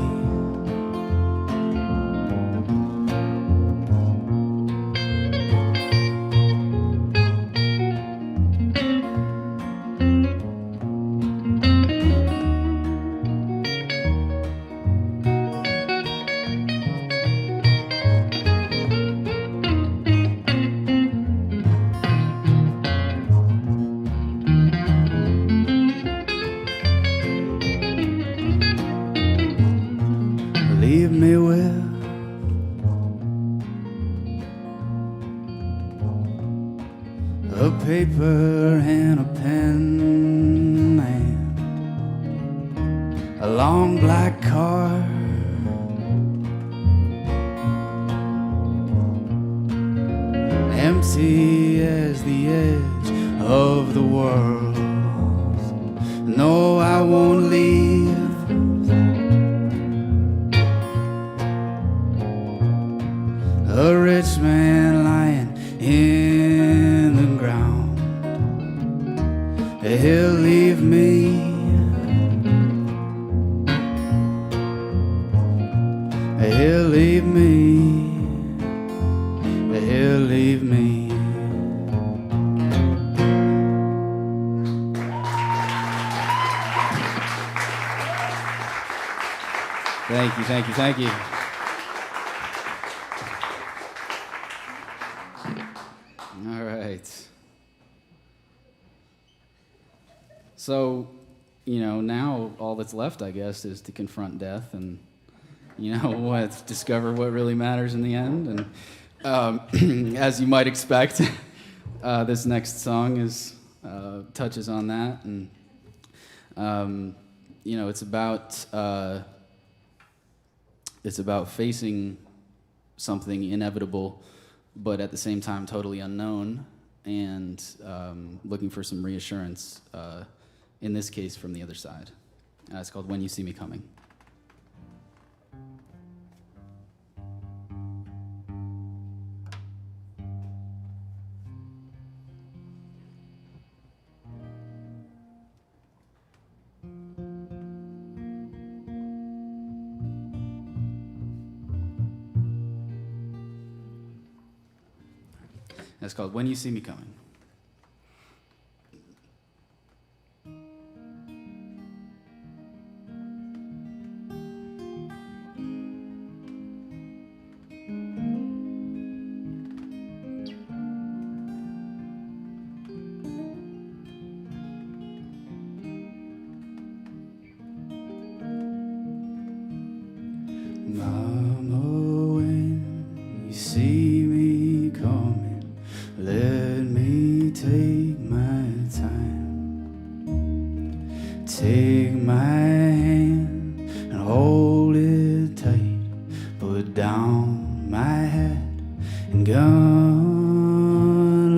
Leave me with a paper and a pen and a long black car. Empty as the edge of the world. No, I won't leave. A rich man lying in the ground. He'll leave me. He'll leave me. He'll leave me. Thank you, thank you, thank you. All right. So, now all that's left, I guess, is to confront death and, discover what really matters in the end. And as you might expect, this next song touches on that. And, it's about facing something inevitable, but at the same time totally unknown, and looking for some reassurance, in this case from the other side. It's called When You See Me Coming. It's called When You See Me Coming. Mama, when you see me coming, let me take my time. Take my hand and hold it tight. Put down my hat and gun.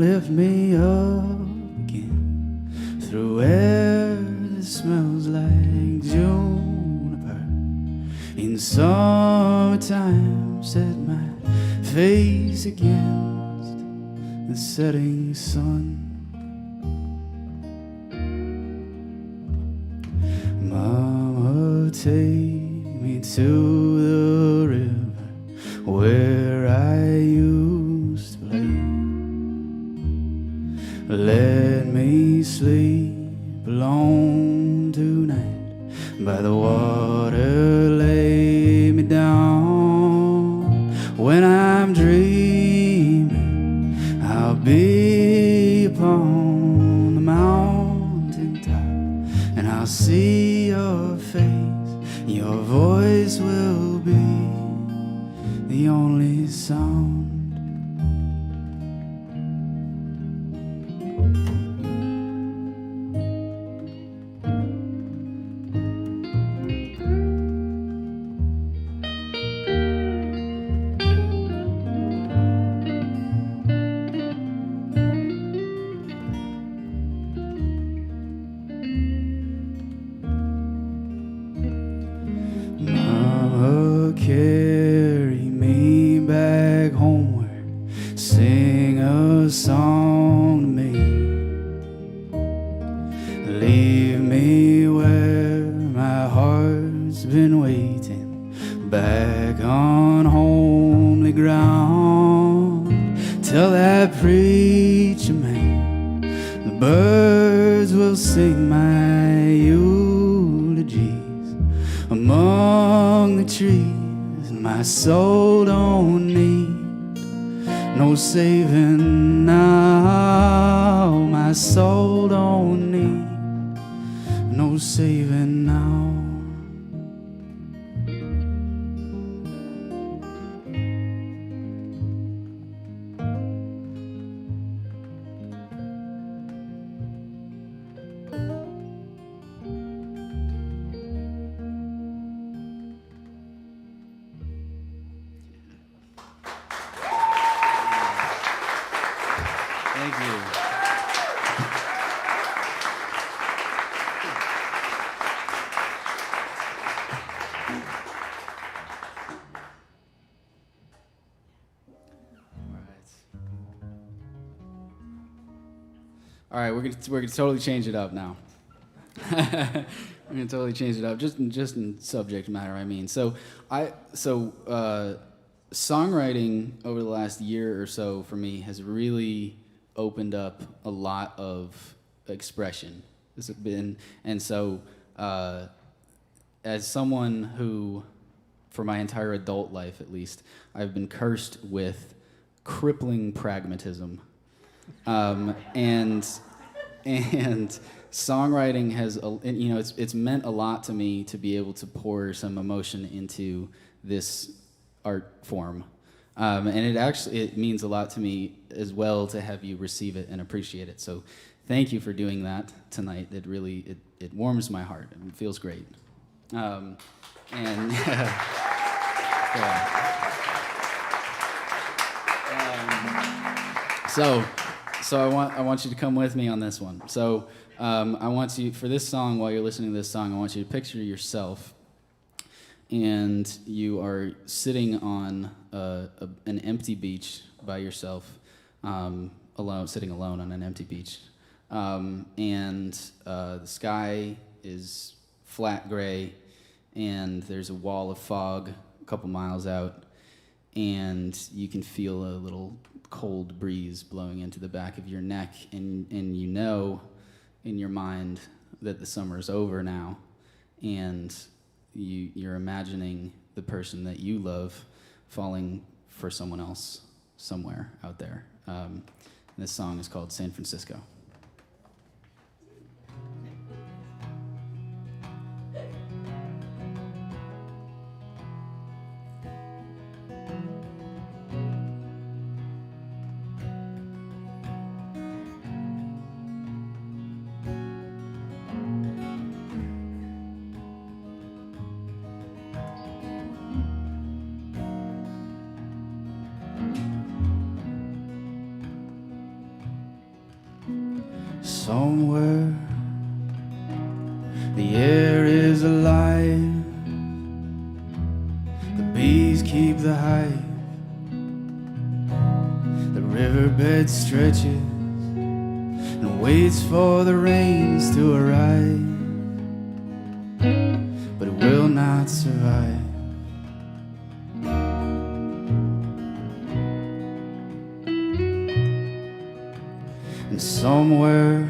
Lift me up again through air that smells like juniper. In summertime, set my face against the setting sun. Mama, take me to the river where I used to play. Let me sleep alone tonight by the water. Lay me down when I'm dreaming. I'll be upon the mountaintop, and I'll see your face. Your voice will be the only sound. Mama, carry me back homeward, sing a song to me. Leave me where my heart's been waiting, back on homely ground. Tell that preacher man the birds will sing my eulogies among the trees. My soul don't need no saving now. My soul don't need no saving now. Thank you. All right, we're gonna totally change it up now. We're gonna totally change it up, just in subject matter. I mean, songwriting over the last year or so for me has really opened up a lot of expression. This has been, and so as someone who, for my entire adult life at least, I've been cursed with crippling pragmatism. And songwriting has, you know, it's meant a lot to me to be able to pour some emotion into this art form, and it means a lot to me as well to have you receive it and appreciate it. So, thank you for doing that tonight. It really it warms my heart and it feels great. And So I want you to come with me on this one. So I want you, for this song, while you're listening to this song, I want you to picture yourself, and you are sitting on an empty beach by yourself, sitting alone on an empty beach, and the sky is flat gray, and there's a wall of fog a couple miles out, and you can feel a little cold breeze blowing into the back of your neck, and you know in your mind that the summer's over now, and you're imagining the person that you love falling for someone else somewhere out there. This song is called San Francisco. Somewhere the air is alive, the bees keep the hive, the riverbed stretches and waits for the rains to arrive. not survive. And somewhere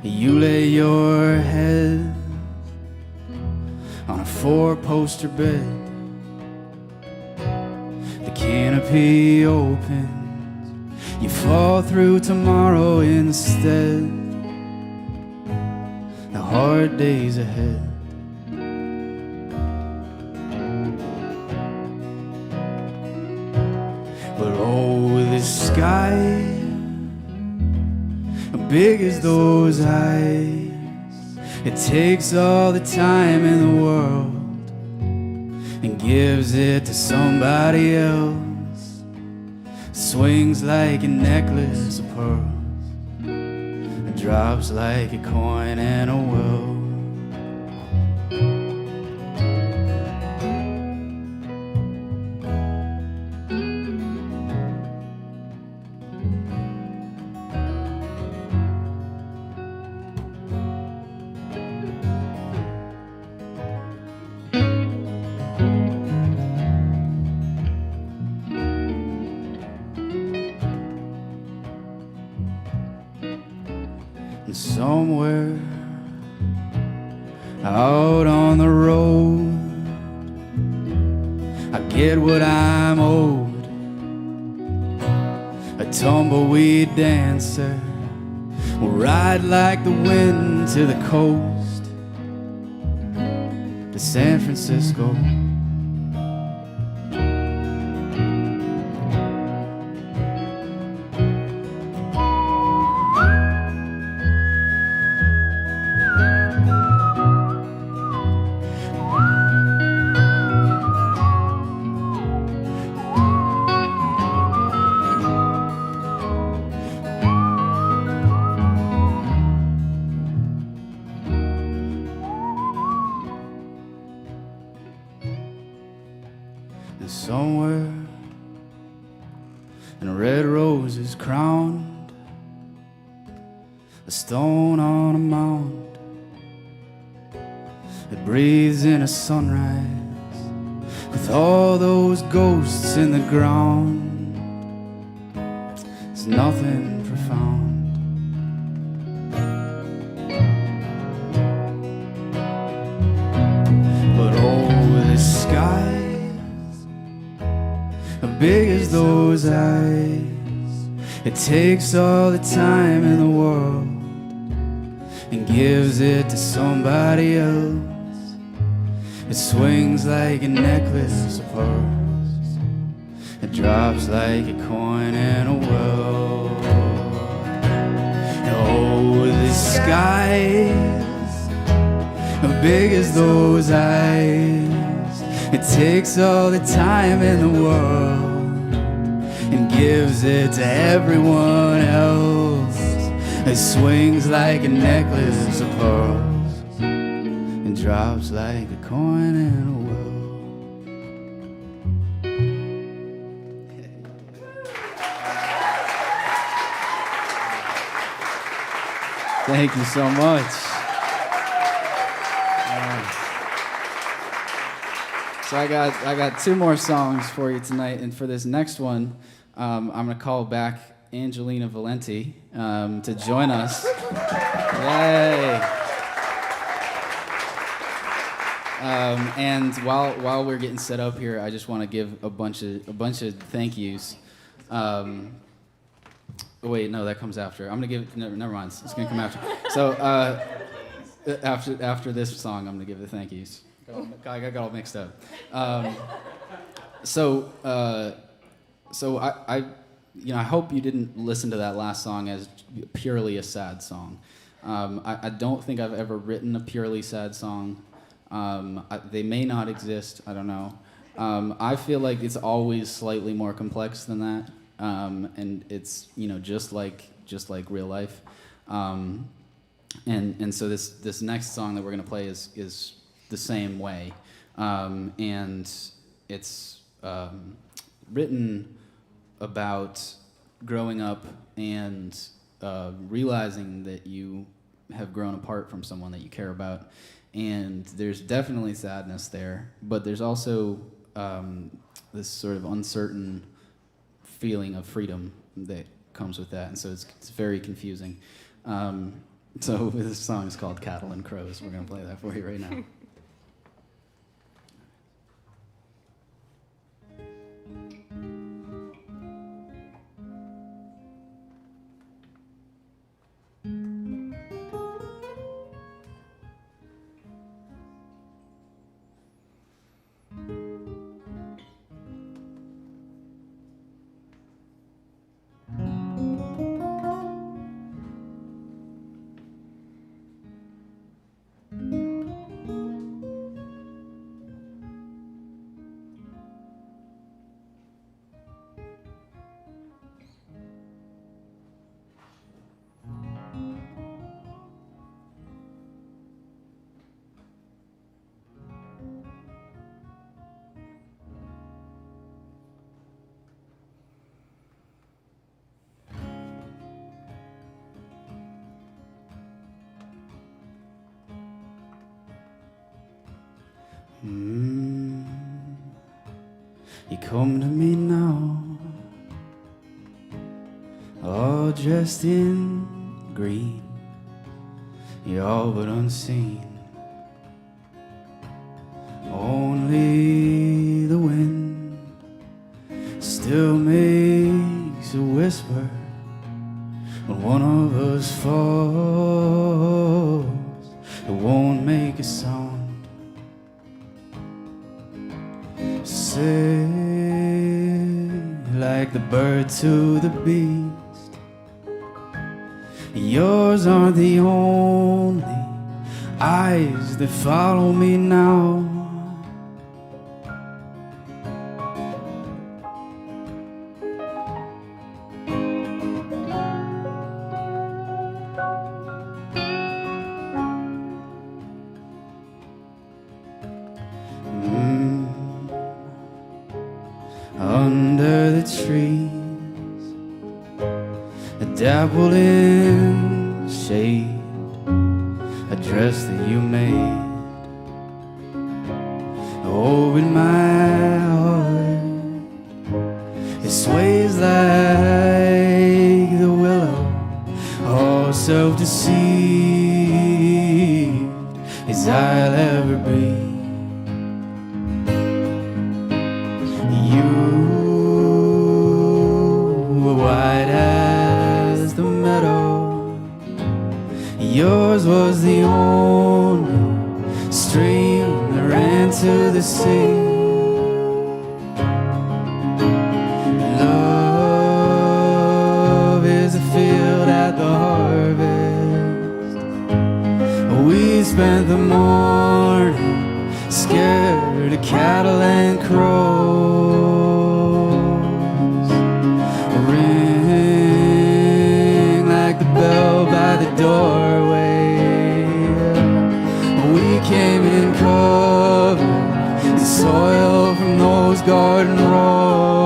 you lay your head on a four-poster bed. The canopy opens, you fall through tomorrow instead. The hard days ahead. But oh, this sky, big as those eyes, it takes all the time in the world and gives it to somebody else. Swings like a necklace of pearls and drops like a coin in a well. Somewhere out on the road, I get what I'm owed. A tumbleweed dancer will ride like the wind to the coast, to San Francisco. And somewhere in a red rose is crowned, a stone on a mound. It breathes in a sunrise with all those ghosts in the ground. It's nothing profound. But oh, the skies big as those eyes, it takes all the time in the world and gives it to somebody else. It swings like a necklace of pearls, it drops like a coin in a well. Oh, the skies are big as those eyes, it takes all the time in the world and gives it to everyone else. It swings like a necklace of pearls and drops like a coin in a well. Thank you so much. So I got two more songs for you tonight, and for this next one, I'm gonna call back Angelina Valente to join us. Yay! And while we're getting set up here, I just want to give a bunch of thank yous. Wait, no, that comes after. I'm gonna give. Never mind. It's gonna come after. So after this song, I'm gonna give the thank yous. I got all mixed up. So I hope you didn't listen to that last song as purely a sad song. I don't think I've ever written a purely sad song. They may not exist. I don't know. I feel like it's always slightly more complex than that, and it's just like real life. And so this next song that we're gonna play is the same way, and it's written about growing up and realizing that you have grown apart from someone that you care about. And there's definitely sadness there, but there's also this sort of uncertain feeling of freedom that comes with that, and so it's very confusing. So this song is called Cattle and Crows. We're going to play that for you right now. You come to me now, all dressed in green. You're all but unseen. Only the wind still makes a whisper when one of us falls. It won't make a sound. Say like the bird to the beast, yours are the only eyes that follow me now. Under the trees, dabbled in shade, a dress that you made. Open my heart, it sways like the willow, all self-deceived as I'll ever be. White as the meadow, yours was the only stream that ran to the sea. Love is a field at the harvest. We spent the morning scared of cattle and crows. By the doorway, we came in covered, the soil from those garden rows.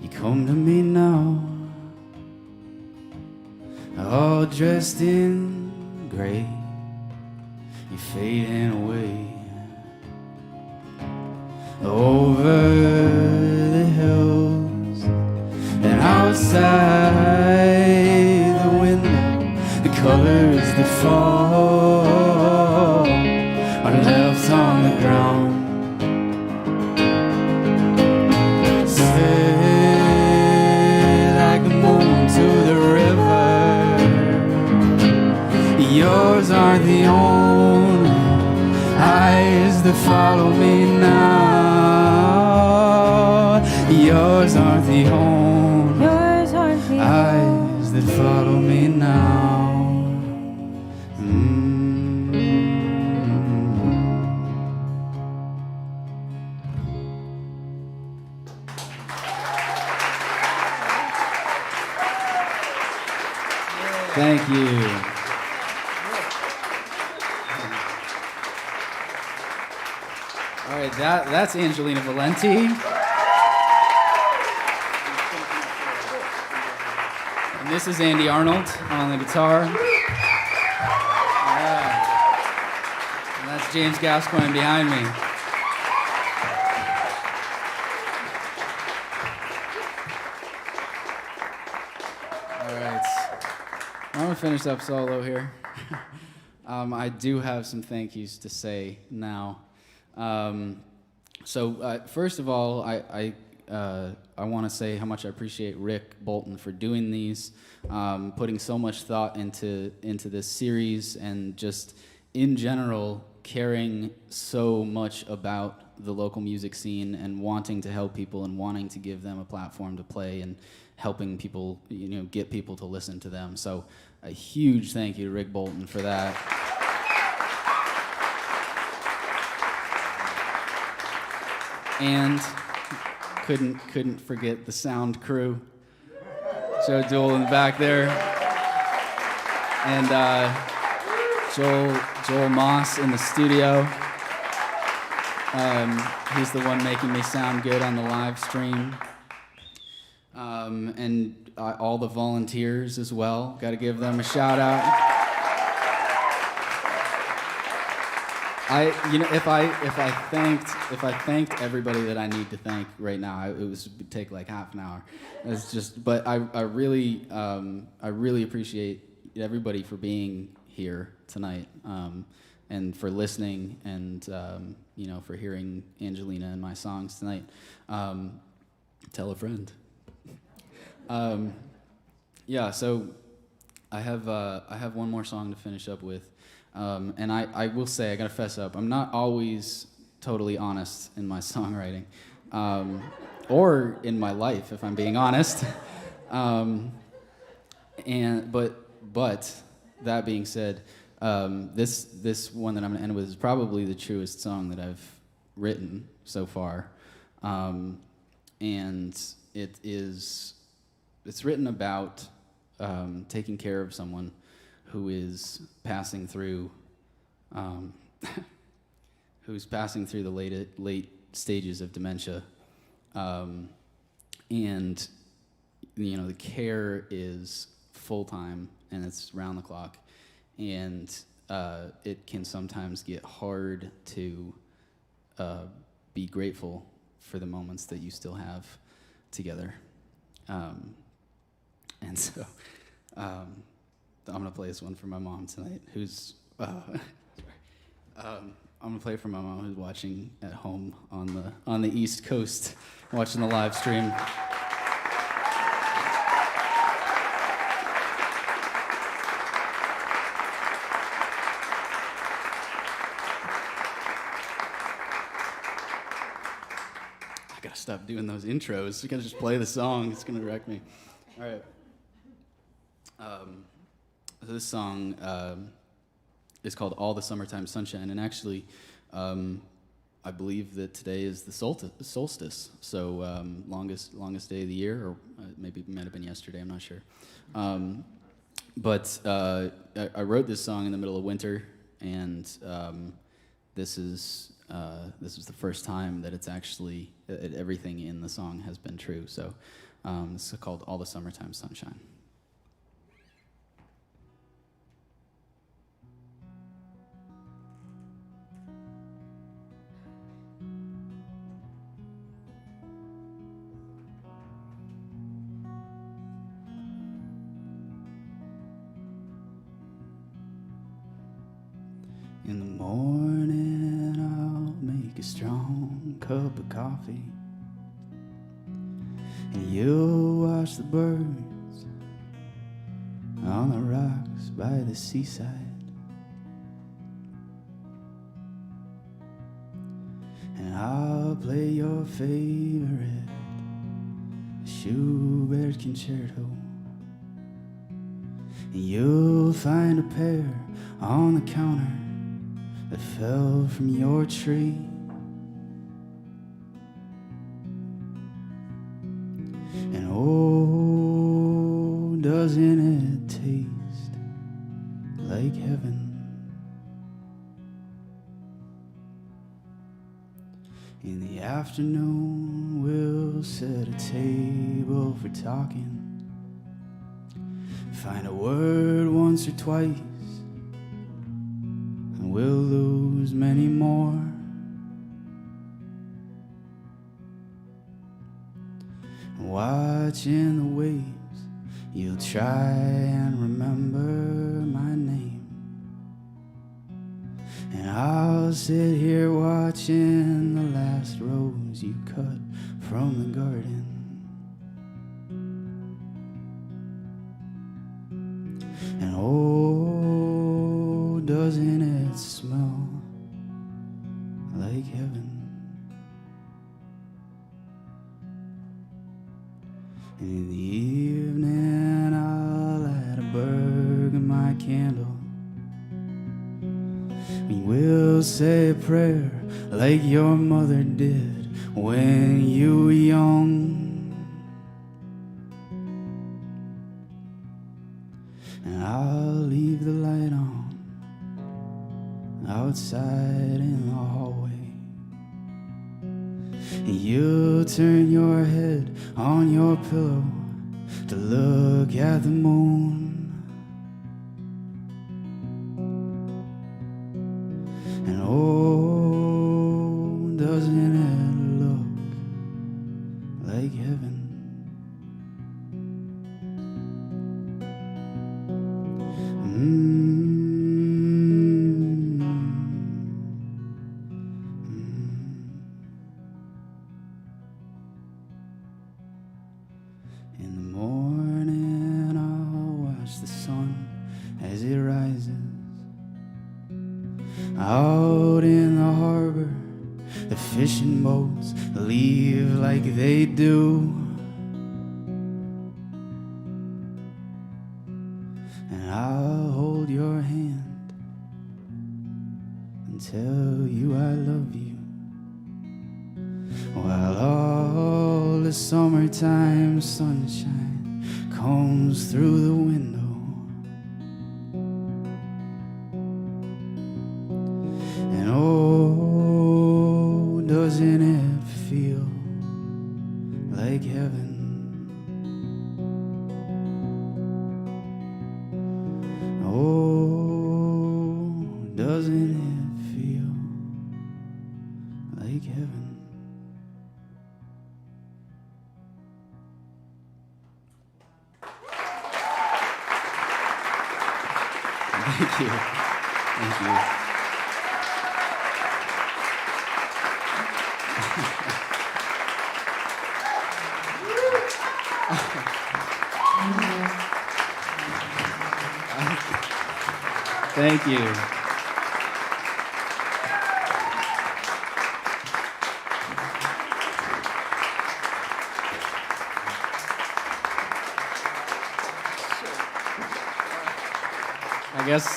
You come to me now, all dressed in gray, you're fading away. Over the hills and outside the window, the colors that fall are left on the ground. Stay like the moon to the river. Yours are the only eyes that follow me now. Yours are the only eyes that follow me now. Thank you. All right, that's Angelina Valente. And this is Andy Arnold on the guitar. Yeah. And that's James Gascoigne behind me. All right. I'm going to finish up solo here. I do have some thank yous to say now. First of all, I want to say how much I appreciate Rick Bolton for doing these, putting so much thought into this series, and just in general caring so much about the local music scene and wanting to help people and wanting to give them a platform to play and helping people, get people to listen to them. So a huge thank you to Rick Bolton for that. And couldn't forget the sound crew. Joe Duell in the back there. And Joel Moss in the studio. He's the one making me sound good on the live stream. And all the volunteers as well. Got to give them a shout out. If I thanked everybody that I need to thank right now, it would take like half an hour. But I really appreciate everybody for being here tonight, and for listening, and for hearing Angelina and my songs tonight. Tell a friend. So I have one more song to finish up with. And I will say, I gotta fess up, I'm not always totally honest in my songwriting, or in my life, if I'm being honest. But that being said, this one that I'm gonna end with is probably the truest song that I've written so far, and it's written about taking care of someone who is passing through, the late stages of dementia, and the care is full time and it's round the clock, and it can sometimes get hard to be grateful for the moments that you still have together, and so. I'm gonna play this one for my mom tonight, who's I'm gonna play for my mom who's watching at home on the East Coast, watching the live stream. I gotta stop doing those intros. I gotta just play the song. It's gonna wreck me. All right. This song is called All the Summertime Sunshine, and actually, I believe that today is the solstice, so longest day of the year, or maybe it might have been yesterday, I'm not sure. But I wrote this song in the middle of winter, and this is the first time that it's actually, everything in the song has been true, so this is called All the Summertime Sunshine. In the morning, I'll make a strong cup of coffee, and you'll watch the birds on the rocks by the seaside. And I'll play your favorite Schubert concerto, and you'll find a pair on the counter that fell from your tree. And oh, doesn't it taste In the afternoon, we'll set a table for talking. Find a word once or twice, and we'll lose many more. Watching the waves, you'll try and remember my name. And I'll sit here watching the last rose you cut from the garden. And oh, doesn't it smell like heaven? And in the evening, I'll light a bergamot candle. And we'll say a prayer like your mother did when you were young. And I'll leave the light on outside in the hallway. And you'll turn your head on your pillow to look at the moon. And oh, doesn't it look like heaven? In the morning, I'll watch the sun as it rises. Out in the harbor, the fishing boats leave like they do. And I'll hold your hand and tell you I love you, while all the summertime sunshine comes through the window. And oh, doesn't it feel like heaven? Oh, doesn't it feel like heaven? Thank you. Thank you. Thank you.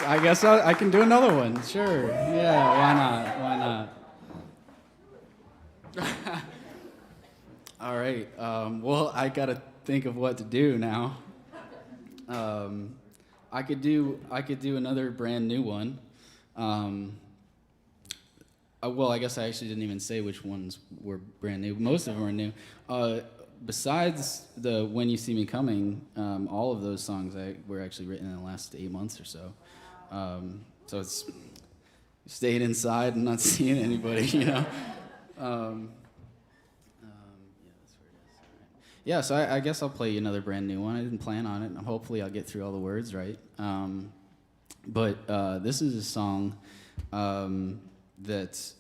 I guess I can do another one. Sure. Yeah, why not? Why not? All right. Well, I got to think of what to do now. I could do another brand new one. Well, I guess I actually didn't even say which ones were brand new. Most of them are new. Besides the When You See Me Coming, all of those songs were actually written in the last 8 months or so. So it's stayed inside and not seeing anybody, you know. Yeah, that's where it is. All right. Yeah, so I guess I'll play you another brand new one. I didn't plan on it, and hopefully I'll get through all the words right. But this is a song that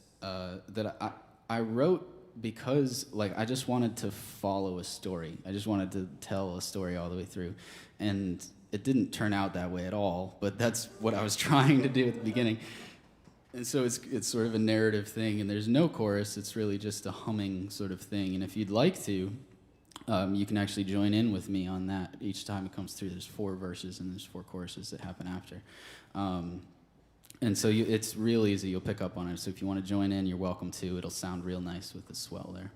I wrote because I just wanted to follow a story. I just wanted to tell a story all the way through, and it didn't turn out that way at all. But that's what I was trying to do at the beginning. And so it's sort of a narrative thing, and there's no chorus. It's really just a humming sort of thing. And if you'd like to, you can actually join in with me on that. Each time it comes through, there's 4 verses and there's 4 choruses that happen after. And so it's real easy. You'll pick up on it. So if you want to join in, you're welcome to. It'll sound real nice with the swell there.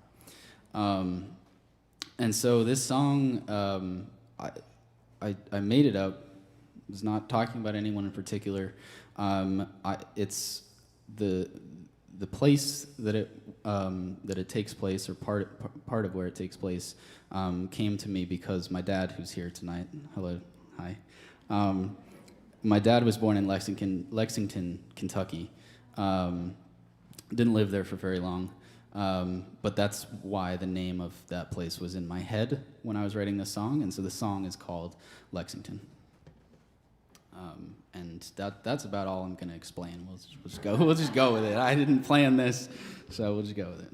And so this song, I made it up. I was not talking about anyone in particular. It's the the place that it takes place, or part of where it takes place, came to me because my dad, who's here tonight, hello, hi. My dad was born in Lexington, Kentucky. Didn't live there for very long, but that's why the name of that place was in my head when I was writing this song, and so the song is called Lexington. And that's about all I'm gonna explain. We'll just go with it. I didn't plan this, so we'll just go with it.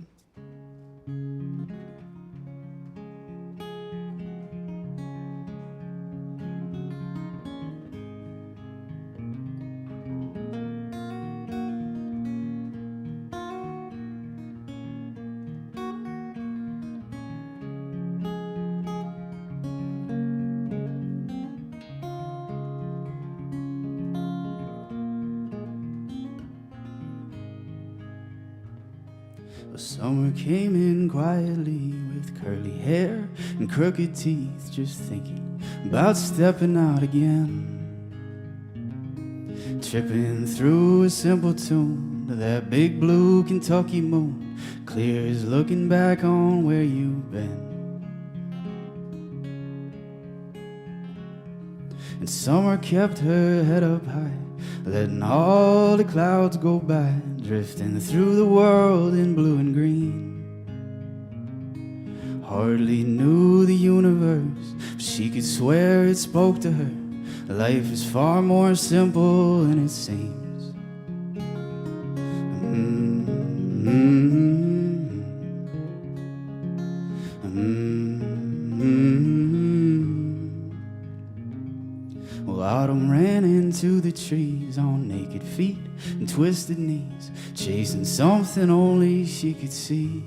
Summer came in quietly with curly hair and crooked teeth, just thinking about stepping out again. Tripping through a simple tune to that big blue Kentucky moon, clear as looking back on where you've been. And summer kept her head up high, letting all the clouds go by, drifting through the world in blue and green. Hardly knew the universe, but she could swear it spoke to her. Life is far more simple than it seems. Well, autumn ran into the trees on naked feet and twisted knees, chasing something only she could see.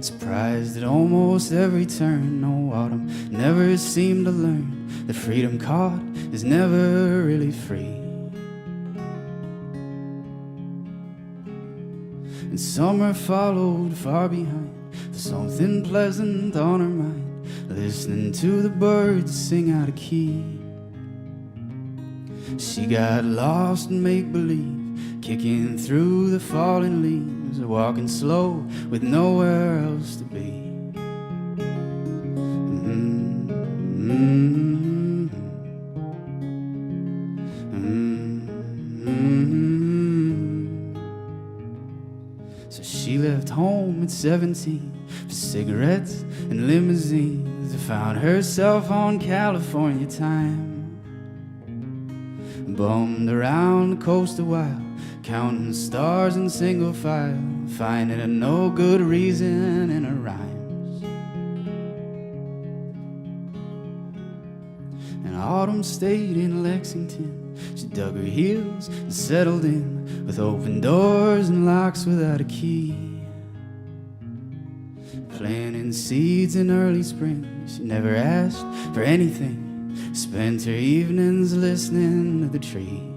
Surprised at almost every turn, no, autumn never seemed to learn that freedom caught is never really free. And summer followed far behind, for something pleasant on her mind, listening to the birds sing out of key. She got lost in make-believe, kicking through the falling leaves, walking slow with nowhere else to be. So she left home at 17 for cigarettes and limousines, and found herself on California time. Bummed around the coast a while, counting stars in single file, finding a no good reason in her rhymes. And autumn stayed in Lexington. She dug her heels and settled in, with open doors and locks without a key. Planting seeds in early spring, she never asked for anything, spent her evenings listening to the trees.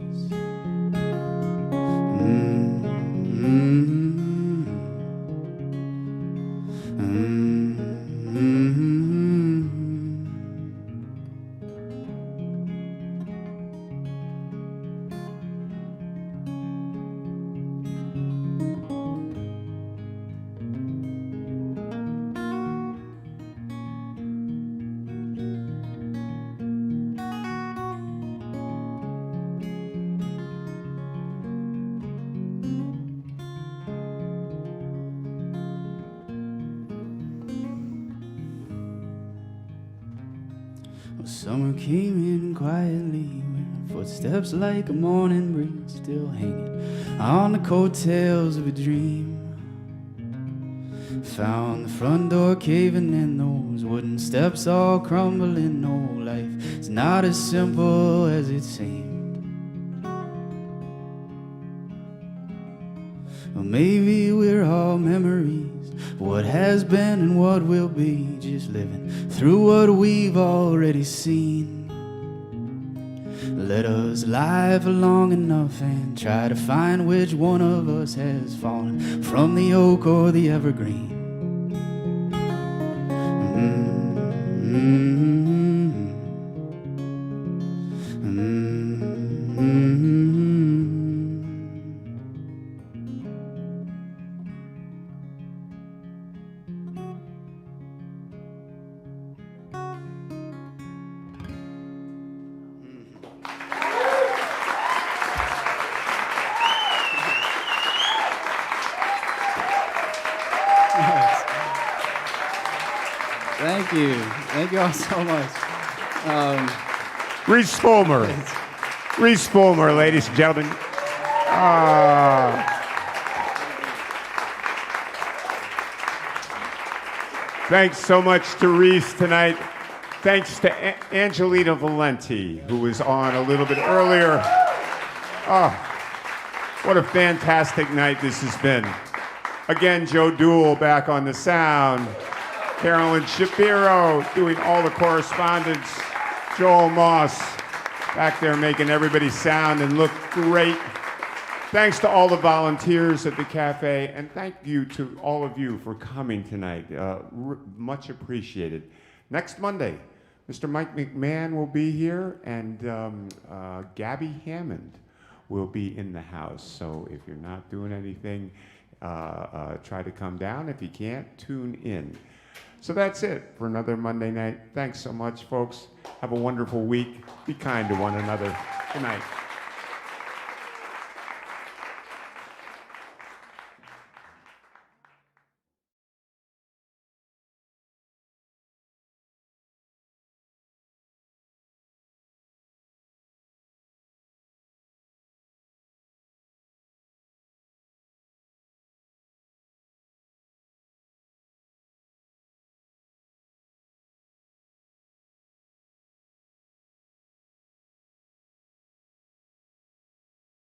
Summer came in quietly, with footsteps like a morning breeze, still hanging on the coattails of a dream. Found the front door caving in, those wooden steps all crumbling. No, life is not as simple as it seemed. Well, maybe we're all memories of what has been and what will be, just living through what we've already seen. Let us lie for long enough and try to find which one of us has fallen from the oak or the evergreen. Thank you. Thank you all so much. Reese Fulmer. Reese Fulmer, ladies and gentlemen. Thanks so much to Reese tonight. Thanks to Angelina Valente, who was on a little bit earlier. Oh, what a fantastic night this has been. Again, Joe Duell back on the sound. Carolyn Shapiro doing all the correspondence. Joel Moss back there making everybody sound and look great. Thanks to all the volunteers at the cafe, and thank you to all of you for coming tonight. Much appreciated. Next Monday, Mr. Mike McMahon will be here, and Gabby Hammond will be in the house. So if you're not doing anything, try to come down. If you can't, tune in. So that's it for another Monday night. Thanks so much, folks. Have a wonderful week. Be kind to one another. Good night.